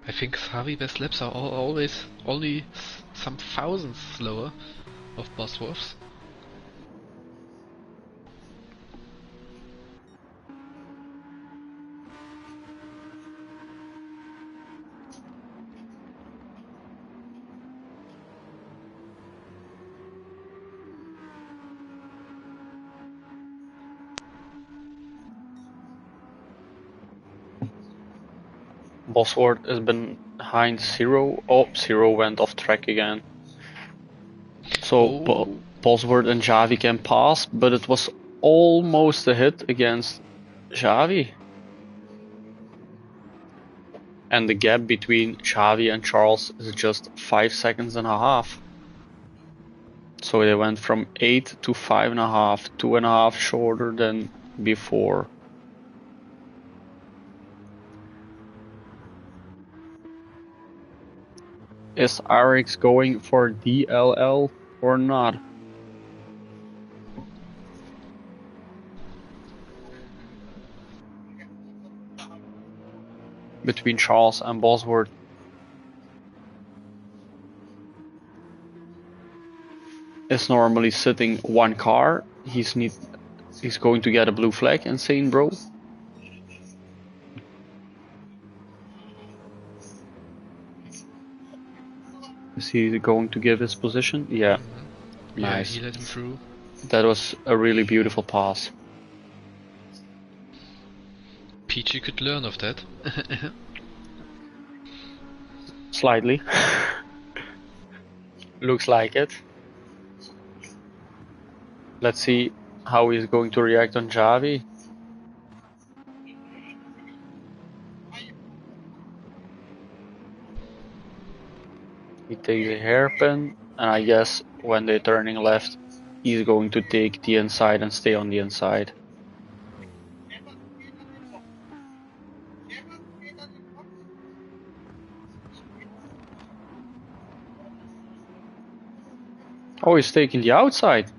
I think Javi best laps are always only some thousands slower of Bosworth's. Bosworth has been behind Zero. Oh, Zero went off track again. So Bosworth and Xavi can pass, but it was almost a hit against Xavi. And the gap between Xavi and Charles is just 5 seconds and a half. So they went from 8 to 5.5, 2.5 shorter than before. Is RX going for DLL or not? Between Charles and Bosworth. Is normally sitting one car. He's going to get a blue flag, insane bro. Is he going to give his position? Yeah. Nice. Yeah, he let him through. That was a really beautiful pass. Peachy could learn of that. Slightly. Looks like it. Let's see how he's going to react on Xavi. He takes a hairpin, and I guess when they're turning left, he's going to take the inside and stay on the inside. Oh, he's taking the outside.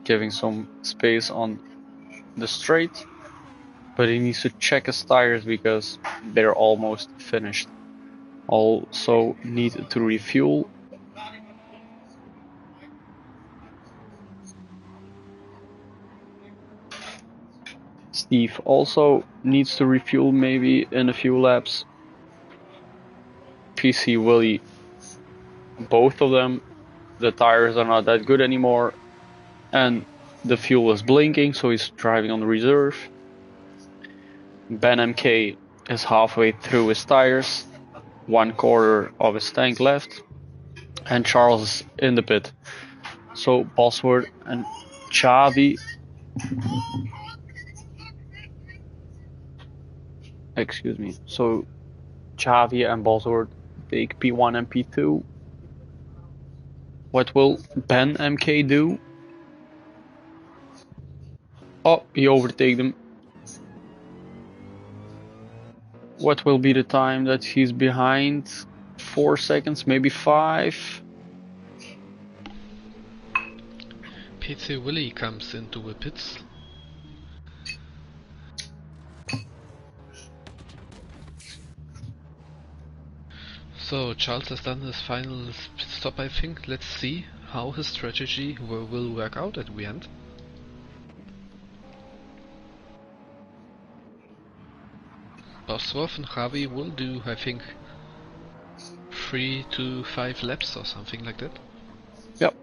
Giving some space on the straight, but he needs to check his tires because they're almost finished. Also need to refuel. Steve also needs to refuel maybe in a few laps. PC Willie, both of them, the tires are not that good anymore, and the fuel is blinking, so he's driving on the reserve. Ben MK is halfway through his tires, 1/4 of his tank left, and Charles is in the pit. So Bosworth and Xavi, excuse me, so Xavi and Bosworth take P1 and P2. What will Ben MK do? Oh, he overtake them. What will be the time that he's behind? 4 seconds, maybe 5. PC Willie comes into the pits. So Charles has done his final pit stop, I think. Let's see how his strategy will work out at the end. Bosworth and Javi will do, I think, 3 to 5 laps or something like that. Yep.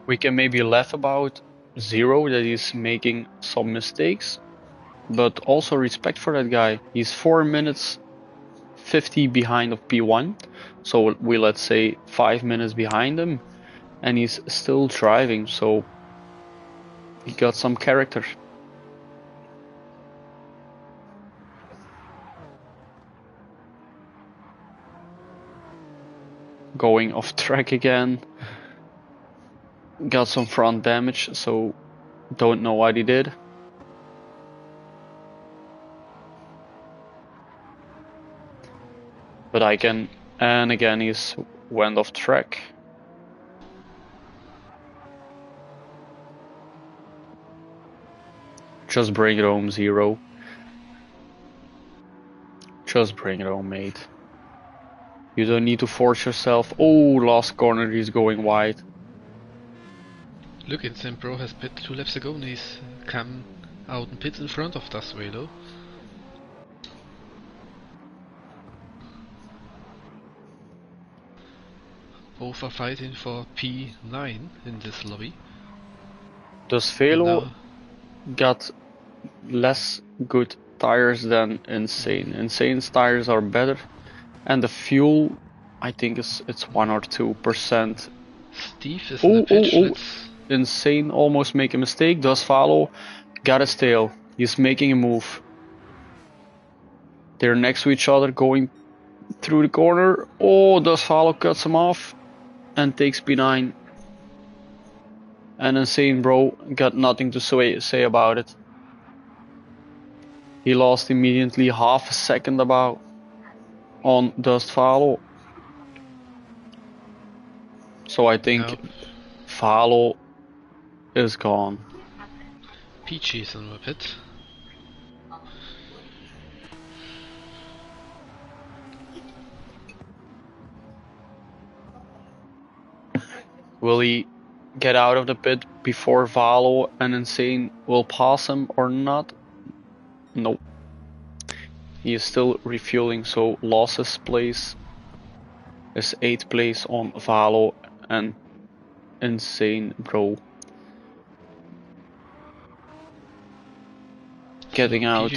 We can maybe laugh about Zero that he's making some mistakes, but also respect for that guy. He's 4 minutes 50 behind of P1, so we let's say 5 minutes behind him, and he's still driving, so he got some character. Going off track again. Got some front damage, so don't know what he did. But I can, and again he's went off track. Just bring it home, Zero. Just bring it home, mate. You don't need to force yourself. Oh, last corner he's going wide. Look, Insane Pro has pit 2 laps ago and he's come out and pit in front of Das Velo. Both are fighting for P9 in this lobby. Does Velo got less good tires than Insane. Insane's tires are better, and the fuel, I think it's 1 or 2%. Steve is in the pitch. Let's... Insane almost make a mistake. Does follow, got his tail. He's making a move. They're next to each other, going through the corner. Oh, does follow cuts him off and takes P9. And Insane bro got nothing to say about it. He lost immediately half a second about on Dust Follow. So I think Follow is gone. Peachy's in the pit. Will he get out of the pit before Valo and Insane will pass him or not? Nope. He is still refueling, so lost his place. His 8th place on Valo and Insane bro. Getting out.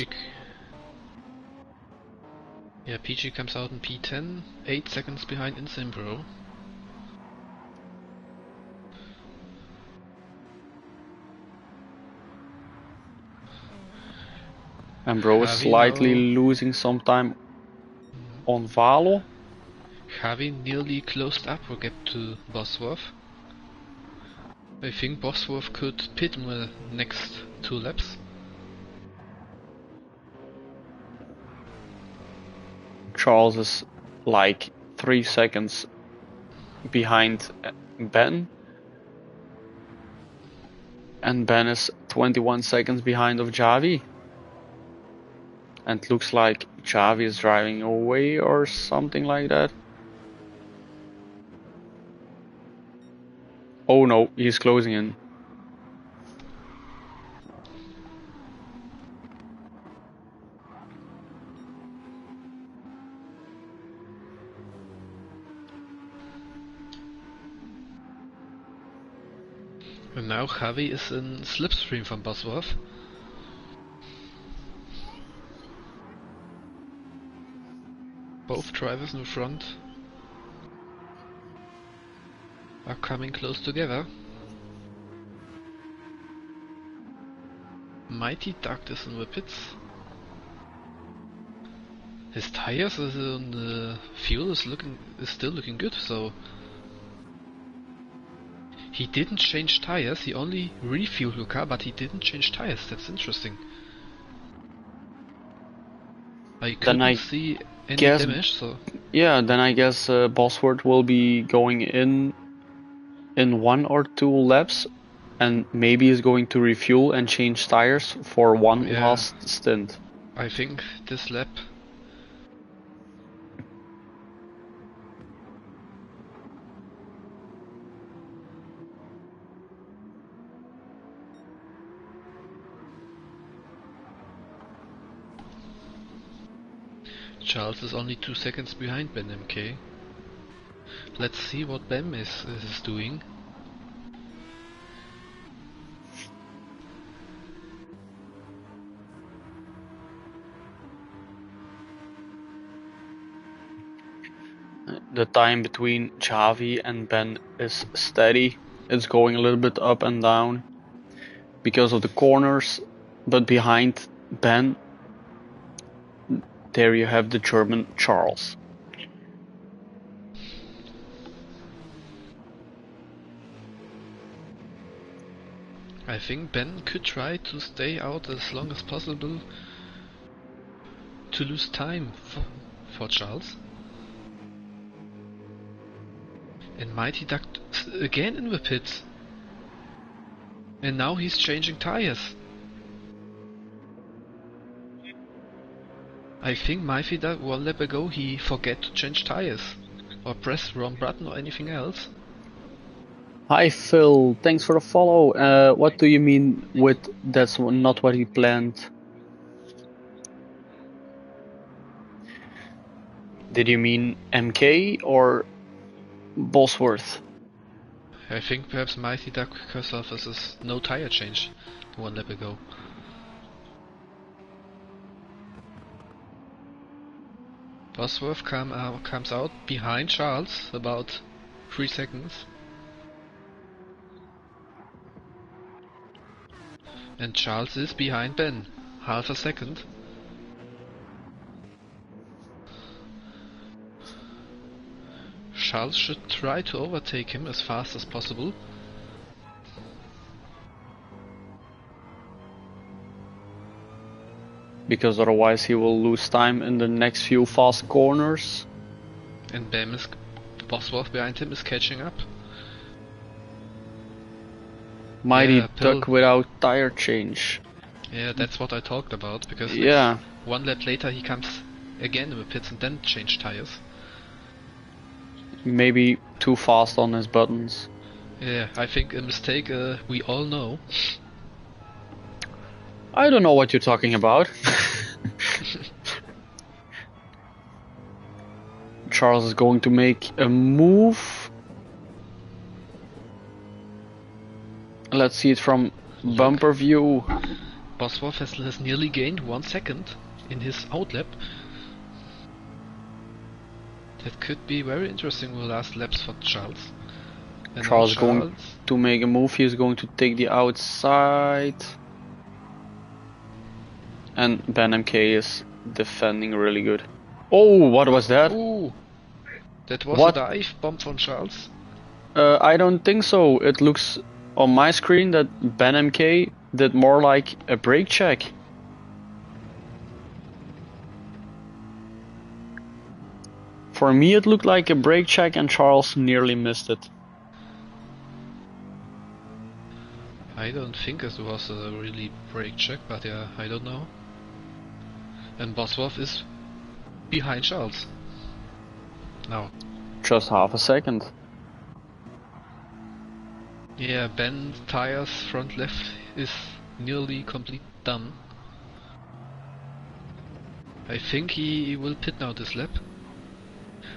Yeah, PG comes out in P10, 8 seconds behind Insane bro. And bro is slightly losing some time on Valo. Javi nearly closed up or gap to Bosworth. I think Bosworth could pit in the next 2 laps. Charles is like 3 seconds behind Ben. And Ben is 21 seconds behind of Javi. And looks like Javi is driving away or something like that. Oh no, he's closing in. And now Javi is in slipstream from Bosworth. Both drivers in the front are coming close together. Mighty Duck is in the pits. His tires and the fuel is still looking good, so he didn't change tires. He only refueled the car, but he didn't change tires. That's interesting. I couldn't see any damage, so... Yeah, then I guess Bosworth will be going in 1 or 2 laps, and maybe is going to refuel and change tires for one last stint. I think this lap... Charles is only 2 seconds behind Ben MK. Let's see what Ben is doing. The time between Javi and Ben is steady. It's going a little bit up and down because of the corners, but behind Ben, there you have the German Charles. I think Ben could try to stay out as long as possible to lose time for Charles. And Mighty Duck again in the pits. And now he's changing tires. I think Mighty Duck 1 lap ago he forgot to change tires. Or press wrong button or anything else. Hi Phil, thanks for the follow. What do you mean with that's not what he planned? Did you mean MK or Bosworth? I think perhaps Mighty Duck because of this no tire change 1 lap ago. Bosworth comes out behind Charles, about 3 seconds. And Charles is behind Ben, half a second. Charles should try to overtake him as fast as possible. Because otherwise he will lose time in the next few fast corners. And Bosworth behind him is catching up. Mighty Duck without tire change. Yeah, that's what I talked about, because one lap later he comes again in the pits and then change tires. Maybe too fast on his buttons. Yeah, I think a mistake we all know. I don't know what you're talking about. Charles is going to make a move. Let's see it from bumper view. Bosworth has nearly gained 1 second in his outlap. That could be very interesting the last laps for Charles. And Charles is going to make a move. He is going to take the outside. And Ben MK is defending really good. Oh, what was that? Ooh, that was a dive bomb from Charles. I don't think so. It looks on my screen that Ben MK did more like a brake check. For me it looked like a brake check and Charles nearly missed it. I don't think it was a really brake check, but yeah, I don't know. And Bosworth is behind Charles now. Just half a second. Yeah, Ben's tires front left is nearly complete done. I think he will pit now this lap.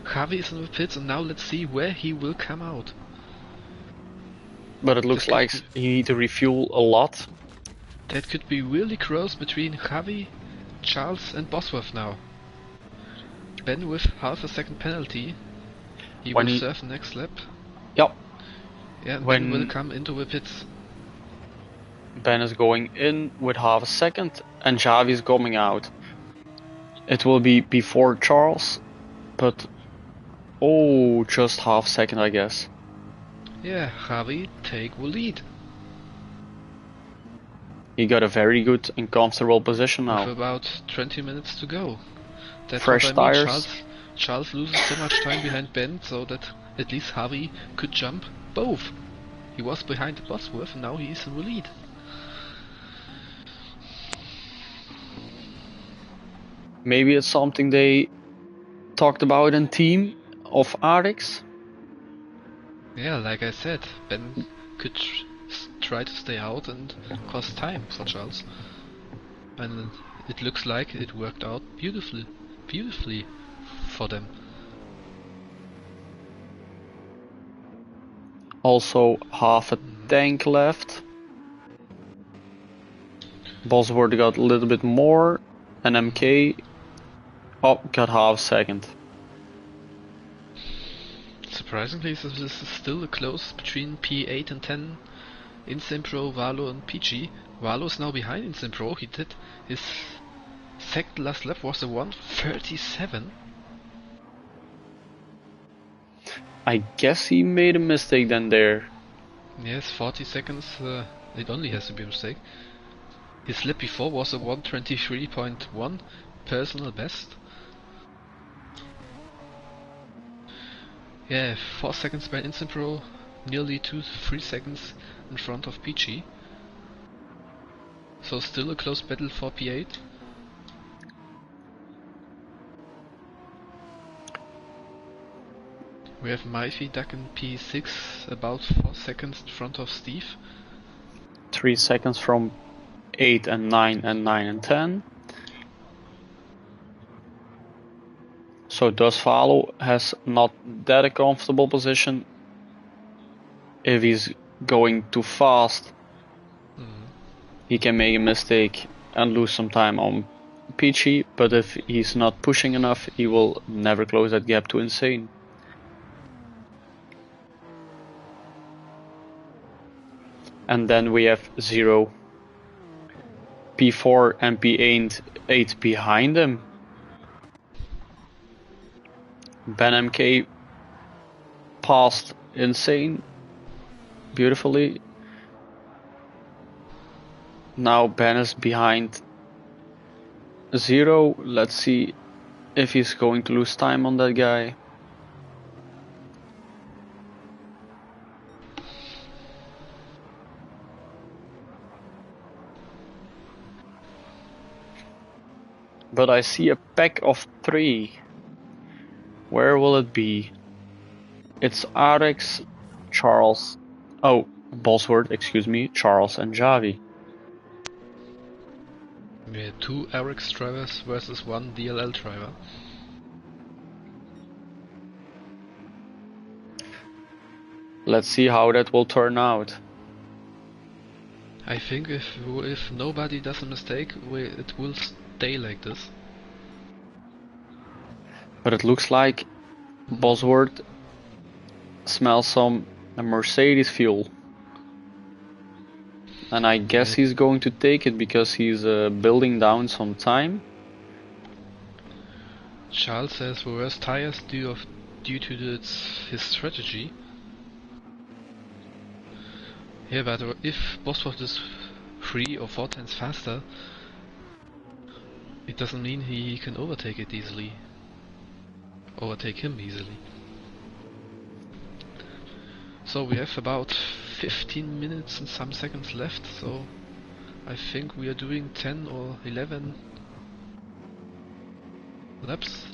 Javi is in the pits and now let's see where he will come out. But it looks like he needs to refuel a lot. That could be really close between Javi, Charles and Bosworth now. Ben with half a second penalty. He will serve the next lap. Yep. Yeah, and Ben will come into the pits. Ben is going in with half a second and Javi is coming out. It will be before Charles, but just half second I guess. Yeah, Javi take the lead. He got a very good and comfortable position now. With about 20 minutes to go. That's fresh what I mean. tires. Charles loses so much time behind Ben, so that at least Javi could jump both. He was behind Bosworth and now he is in the lead. Maybe it's something they talked about in team of Arix. Yeah, like I said, Ben could try to stay out and cost time for Charles. And it looks like it worked out beautifully for them. Also half a tank left. Bosworth got a little bit more, and MK got half second. Surprisingly, this is still a close between P8 and 10. Instant Pro, Valo and PG. Valo is now behind Instant Pro. He did his second last lap was a 1:37. I guess he made a mistake then there. Yes, 40 seconds. It only has to be a mistake. His lap before was a 1:23.1 personal best. Yeah, 4 seconds by Instant Pro, nearly 2-3 seconds in front of PG. So still a close battle for P8. We have Myfi Duck in P6, about 4 seconds in front of Steve. 3 seconds from 8 and 9 and 9 and 10. So Does Valo has not that a comfortable position. If he's going too fast, he can make a mistake and lose some time on Peachy, but if he's not pushing enough, he will never close that gap to Insane. And then we have 0, P4 and P8 behind him. Ben MK passed Insane beautifully. Now Ben is behind 0. Let's see if he's going to lose time on that guy. But I see a pack of 3. Where will it be? It's Arex, Charles. Oh, Bosworth, excuse me, Charles and Javi. We had 2 RX drivers versus 1 DLL driver. Let's see how that will turn out. I think if nobody does a mistake, it will stay like this. But it looks like Bosworth smells some Mercedes fuel. And I guess he's going to take it because he's building down some time. Charles has worse tires due to his strategy. Yeah, but if Bosworth is 3 or 4 times faster, it doesn't mean he can overtake it easily. Overtake him easily. So we have about 15 minutes and some seconds left, so I think we are doing 10 or 11 laps.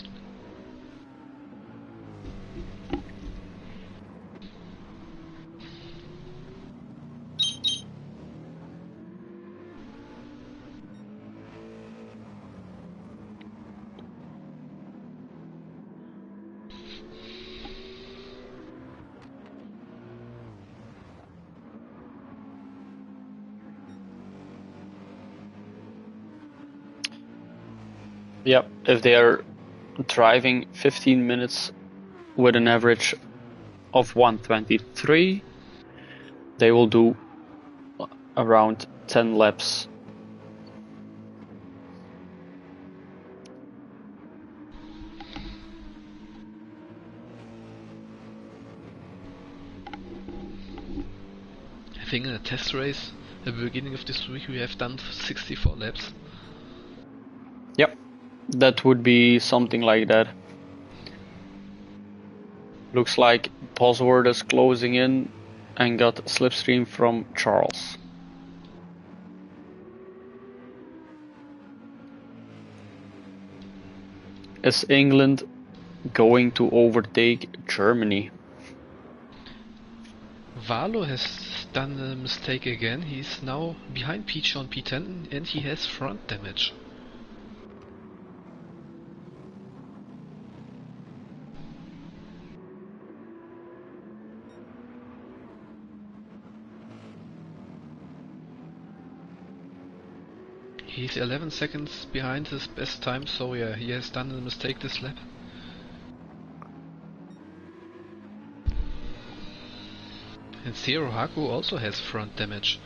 Yep, if they are driving 15 minutes with an average of 1:23, they will do around 10 laps. I think in a test race at the beginning of this week we have done 64 laps. Yep, that would be something like that. Looks like Bosworth is closing in and got slipstream from Charles. Is England going to overtake Germany? Valo has done a mistake again. He's now behind Peach on P10 and he has front damage. He's 11 seconds behind his best time, so yeah, he has done a mistake this lap. And Zero Haku also has front damage.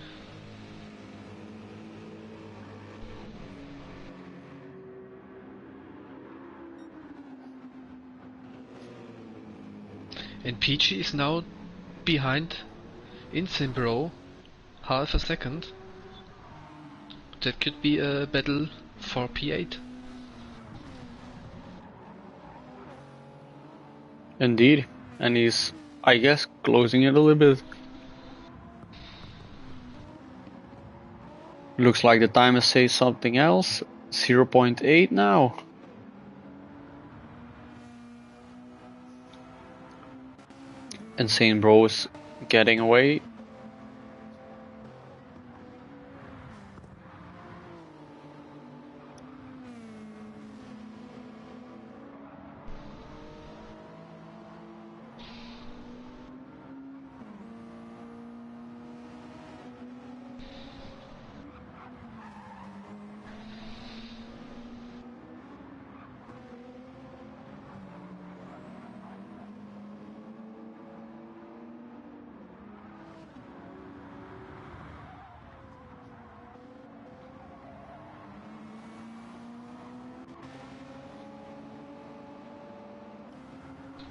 And Peachy is now behind Insane Bro half a second. That could be a battle for P8. Indeed, and he's, I guess, closing it a little bit. Looks like the timer says something else. 0.8 now. Insane Bro is getting away.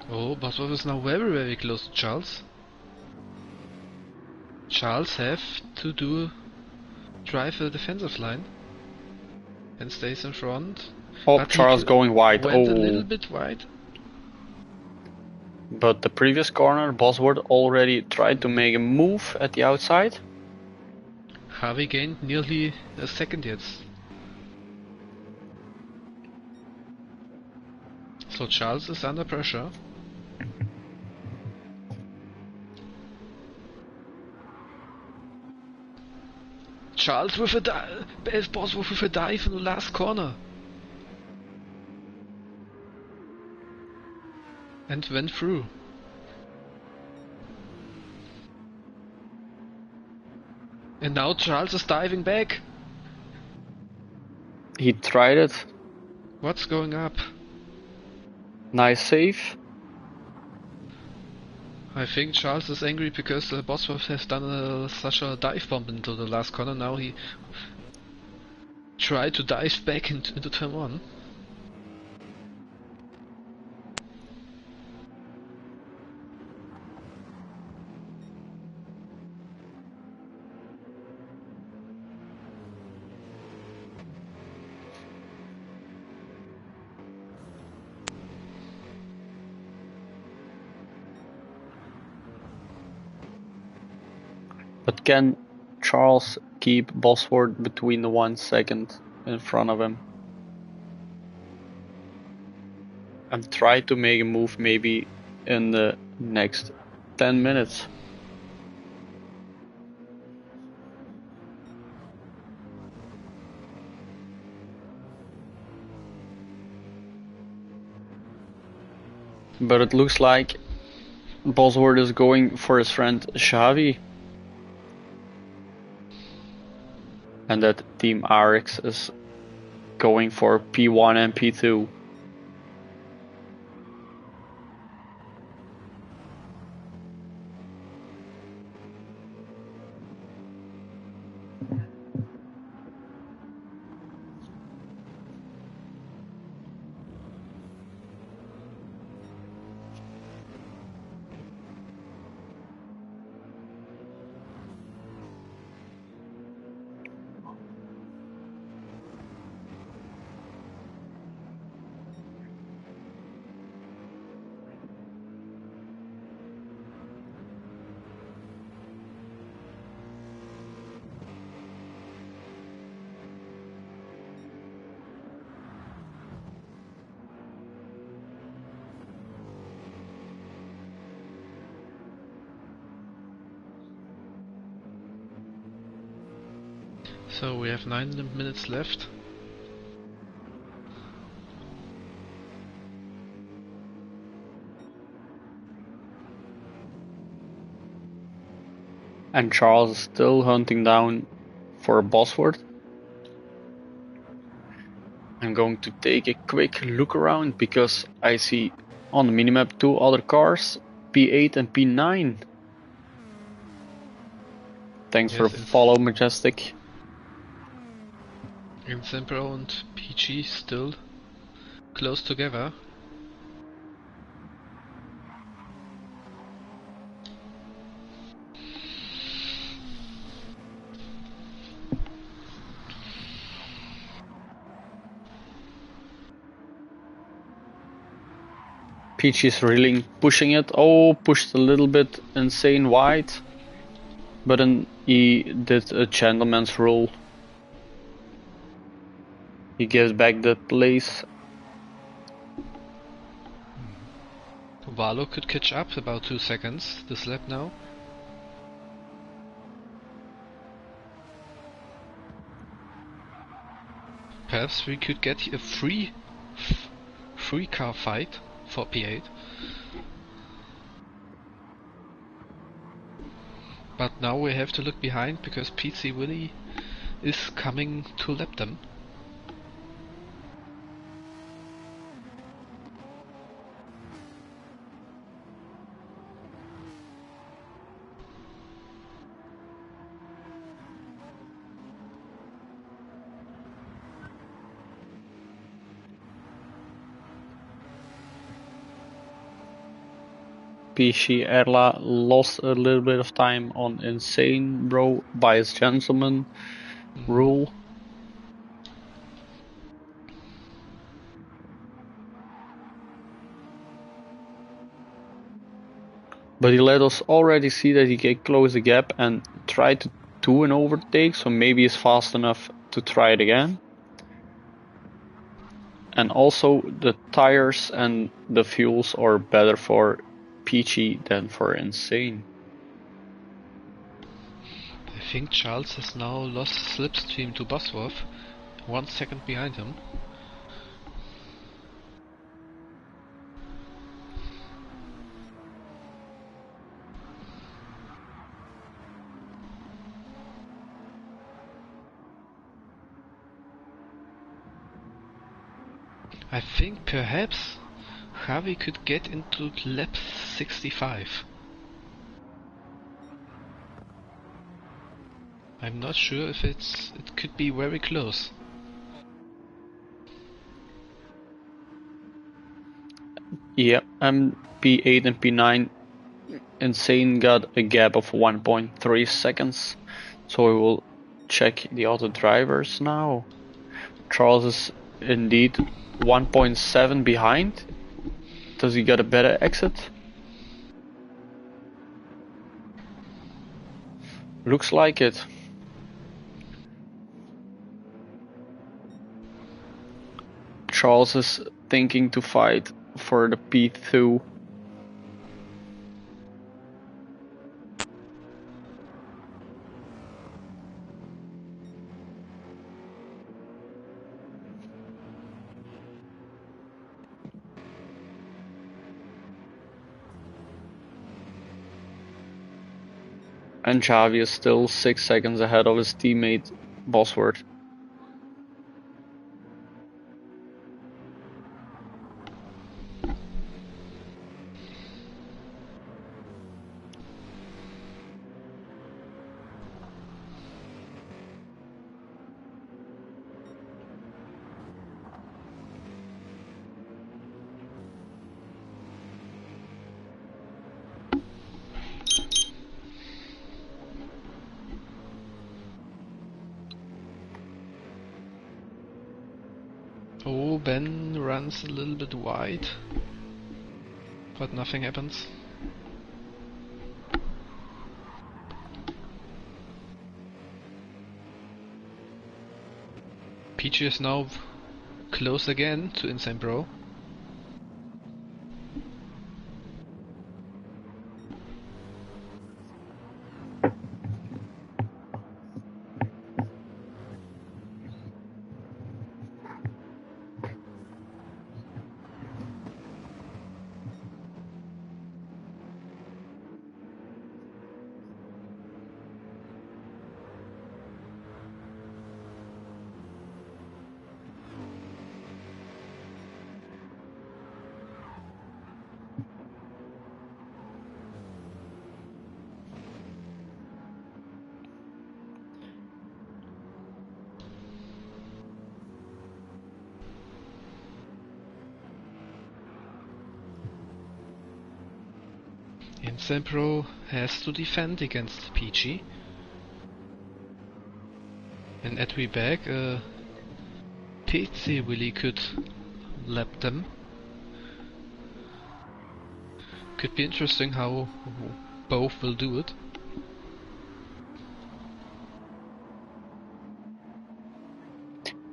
Oh, Bosworth is now very, very close to Charles. Charles have to drive a defensive line and stays in front. Oh, But Charles going wide. went a Oh, little bit wide. but the previous corner, Bosworth already tried to make a move at the outside. Harvey gained nearly a second yet. So Charles is under pressure. Charles with a dive, Bosworth with a dive in the last corner. And went through. And now Charles is diving back. He tried it. What's going up? Nice save. I think Charles is angry because Bosworth has done such a dive bomb into the last corner. Now he tried to dive back into turn 1. But can Charles keep Bosworth between the 1 second in front of him? And try to make a move maybe in the next 10 minutes. But it looks like Bosworth is going for his friend Xavi. And that Team RX is going for P1 and P2. So we have 9 minutes left. And Charles is still hunting down for Bosworth. I'm going to take a quick look around because I see on the minimap 2 other cars, P8 and P9. Thanks Yes, for follow, Majestic. And Zimpro and PG still close together. Peach is really pushing it. Oh, pushed a little bit insane wide. But then he did a gentleman's rule. He gives back the place. Valo could catch up about 2 seconds this lap now. Perhaps we could get a free car fight for P8. But now we have to look behind because PC Willy is coming to lap them. PC Erla lost a little bit of time on Insane Bro by his gentleman rule. But he let us already see that he can close the gap and try to do an overtake, so maybe he's fast enough to try it again. And also the tires and the fuels are better for Peachy than for Insane. I think Charles has now lost slipstream to Bosworth, 1 second behind him. I think perhaps Javi could get into lap 65. I'm not sure if it could be very close. Yeah, P8 and P9 Insane got a gap of 1.3 seconds, so we will check the other drivers now. Charles is indeed 1.7 behind. Does he get a better exit? Looks like it. Charles is thinking to fight for the P2. And Xavi is still 6 seconds ahead of his teammate Bosworth. Oh, Ben runs a little bit wide, but nothing happens. Peachy is now close again to Insane Bro. Insane Bro has to defend against Peachy. And at we back, Peachy really could lap them. Could be interesting how both will do it.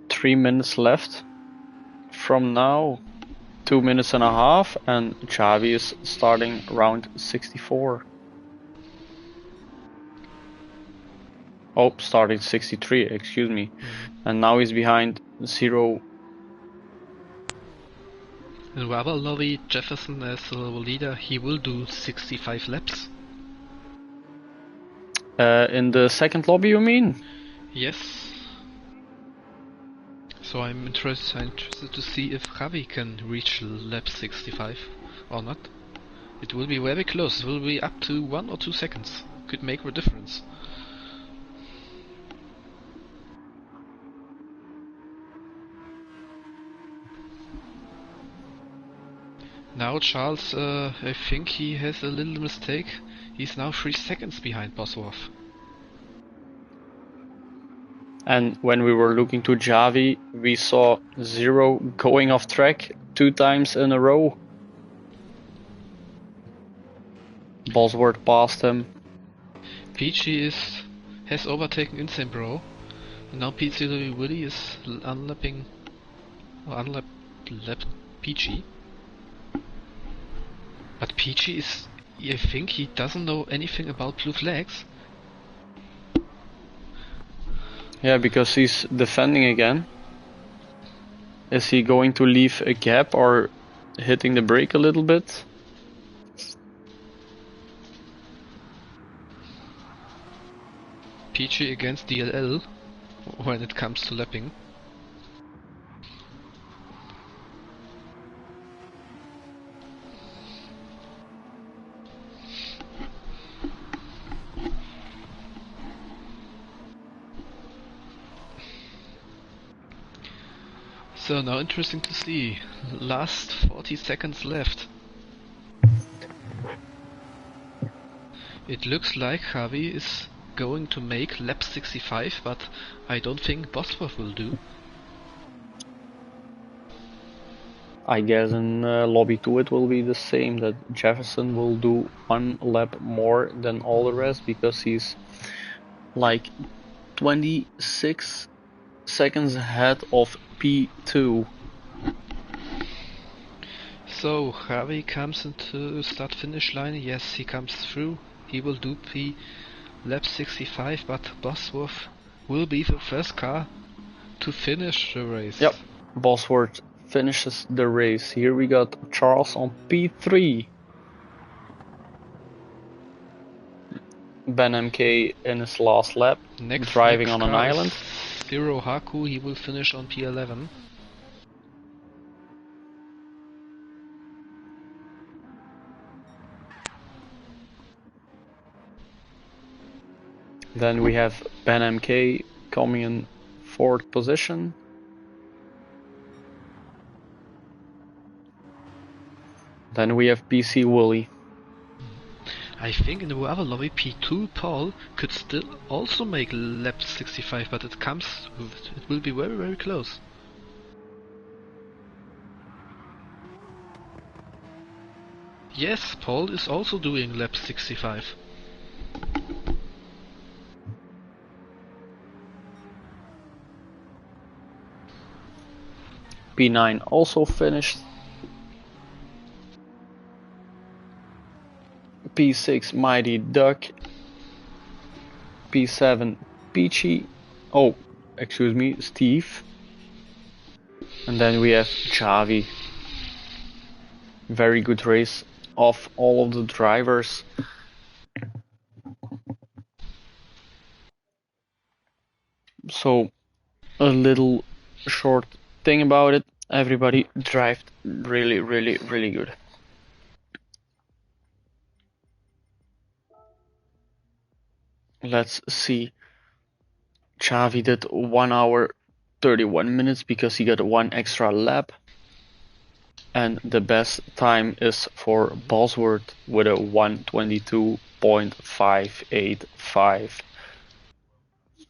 Three minutes left from now. 2 minutes and a half, and Xavi is starting round 64. Oh, starting 63, excuse me. And now he's behind 0. And rather lobby Jefferson as the leader, he will do 65 laps. In the second lobby, you mean? Yes. So I'm interested to see if Javi can reach lap 65 or not. It will be very close, it will be up to 1 or 2 seconds. Could make a difference. Now Charles, I think he has a little mistake. He's now 3 seconds behind Bosworth. And when we were looking to Javi, we saw Zero going off track 2 times in a row. Bosworth passed him. Peachy has overtaken Insane Bro. And now Peachy Willy is unlapping Peachy. But Peachy is, I think he doesn't know anything about blue flags. Yeah, because he's defending again. Is he going to leave a gap or hitting the brake a little bit? Peachy against DLL when it comes to lapping. So now interesting to see. Last 40 seconds left. It looks like Javi is going to make lap 65, but I don't think Bosworth will do. I guess in lobby 2 it will be the same, that Jefferson will do 1 lap more than all the rest because he's like 26 seconds ahead of P2. So Javi comes into start finish line. Yes, he comes through. He will do P lap 65, but Bosworth will be the first car to finish the race. Yep, Bosworth finishes the race. Here we got Charles on P3. Ben MK in his last lap, driving on an island. Zero Haku, he will finish on P11. Then we have Ben MK coming in 4th position. Then we have PC Wooly. I think in the other lobby, P2 Paul could still also make lap 65, but it will be very, very close. Yes, Paul is also doing lap 65. P9 also finished. P6 Mighty Duck. P7 Peachy. Oh, excuse me, Steve. And then we have Javi. Very good race of all of the drivers. So, a little short thing about it. Everybody drove really, really, really good. Let's see. Javi did 1 hour 31 minutes because he got 1 extra lap. And the best time is for Bosworth with a 1:22.585.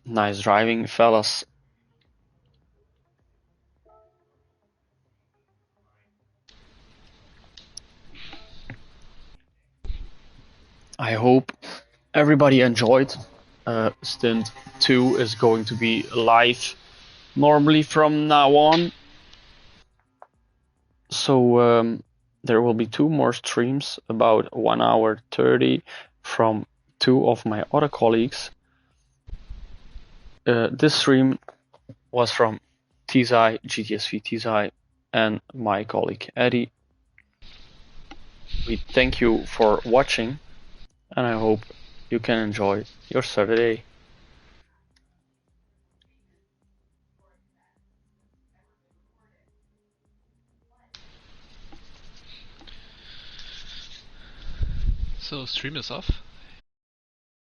Nice driving, fellas. I hope everybody enjoyed. Stint 2 is going to be live normally from now on. So there will be 2 more streams, about 1 hour 30 from 2 of my other colleagues. This stream was from Tizai, GTSV Tizai, and my colleague Eddie. We thank you for watching, and I hope you can enjoy your Saturday. So stream is off.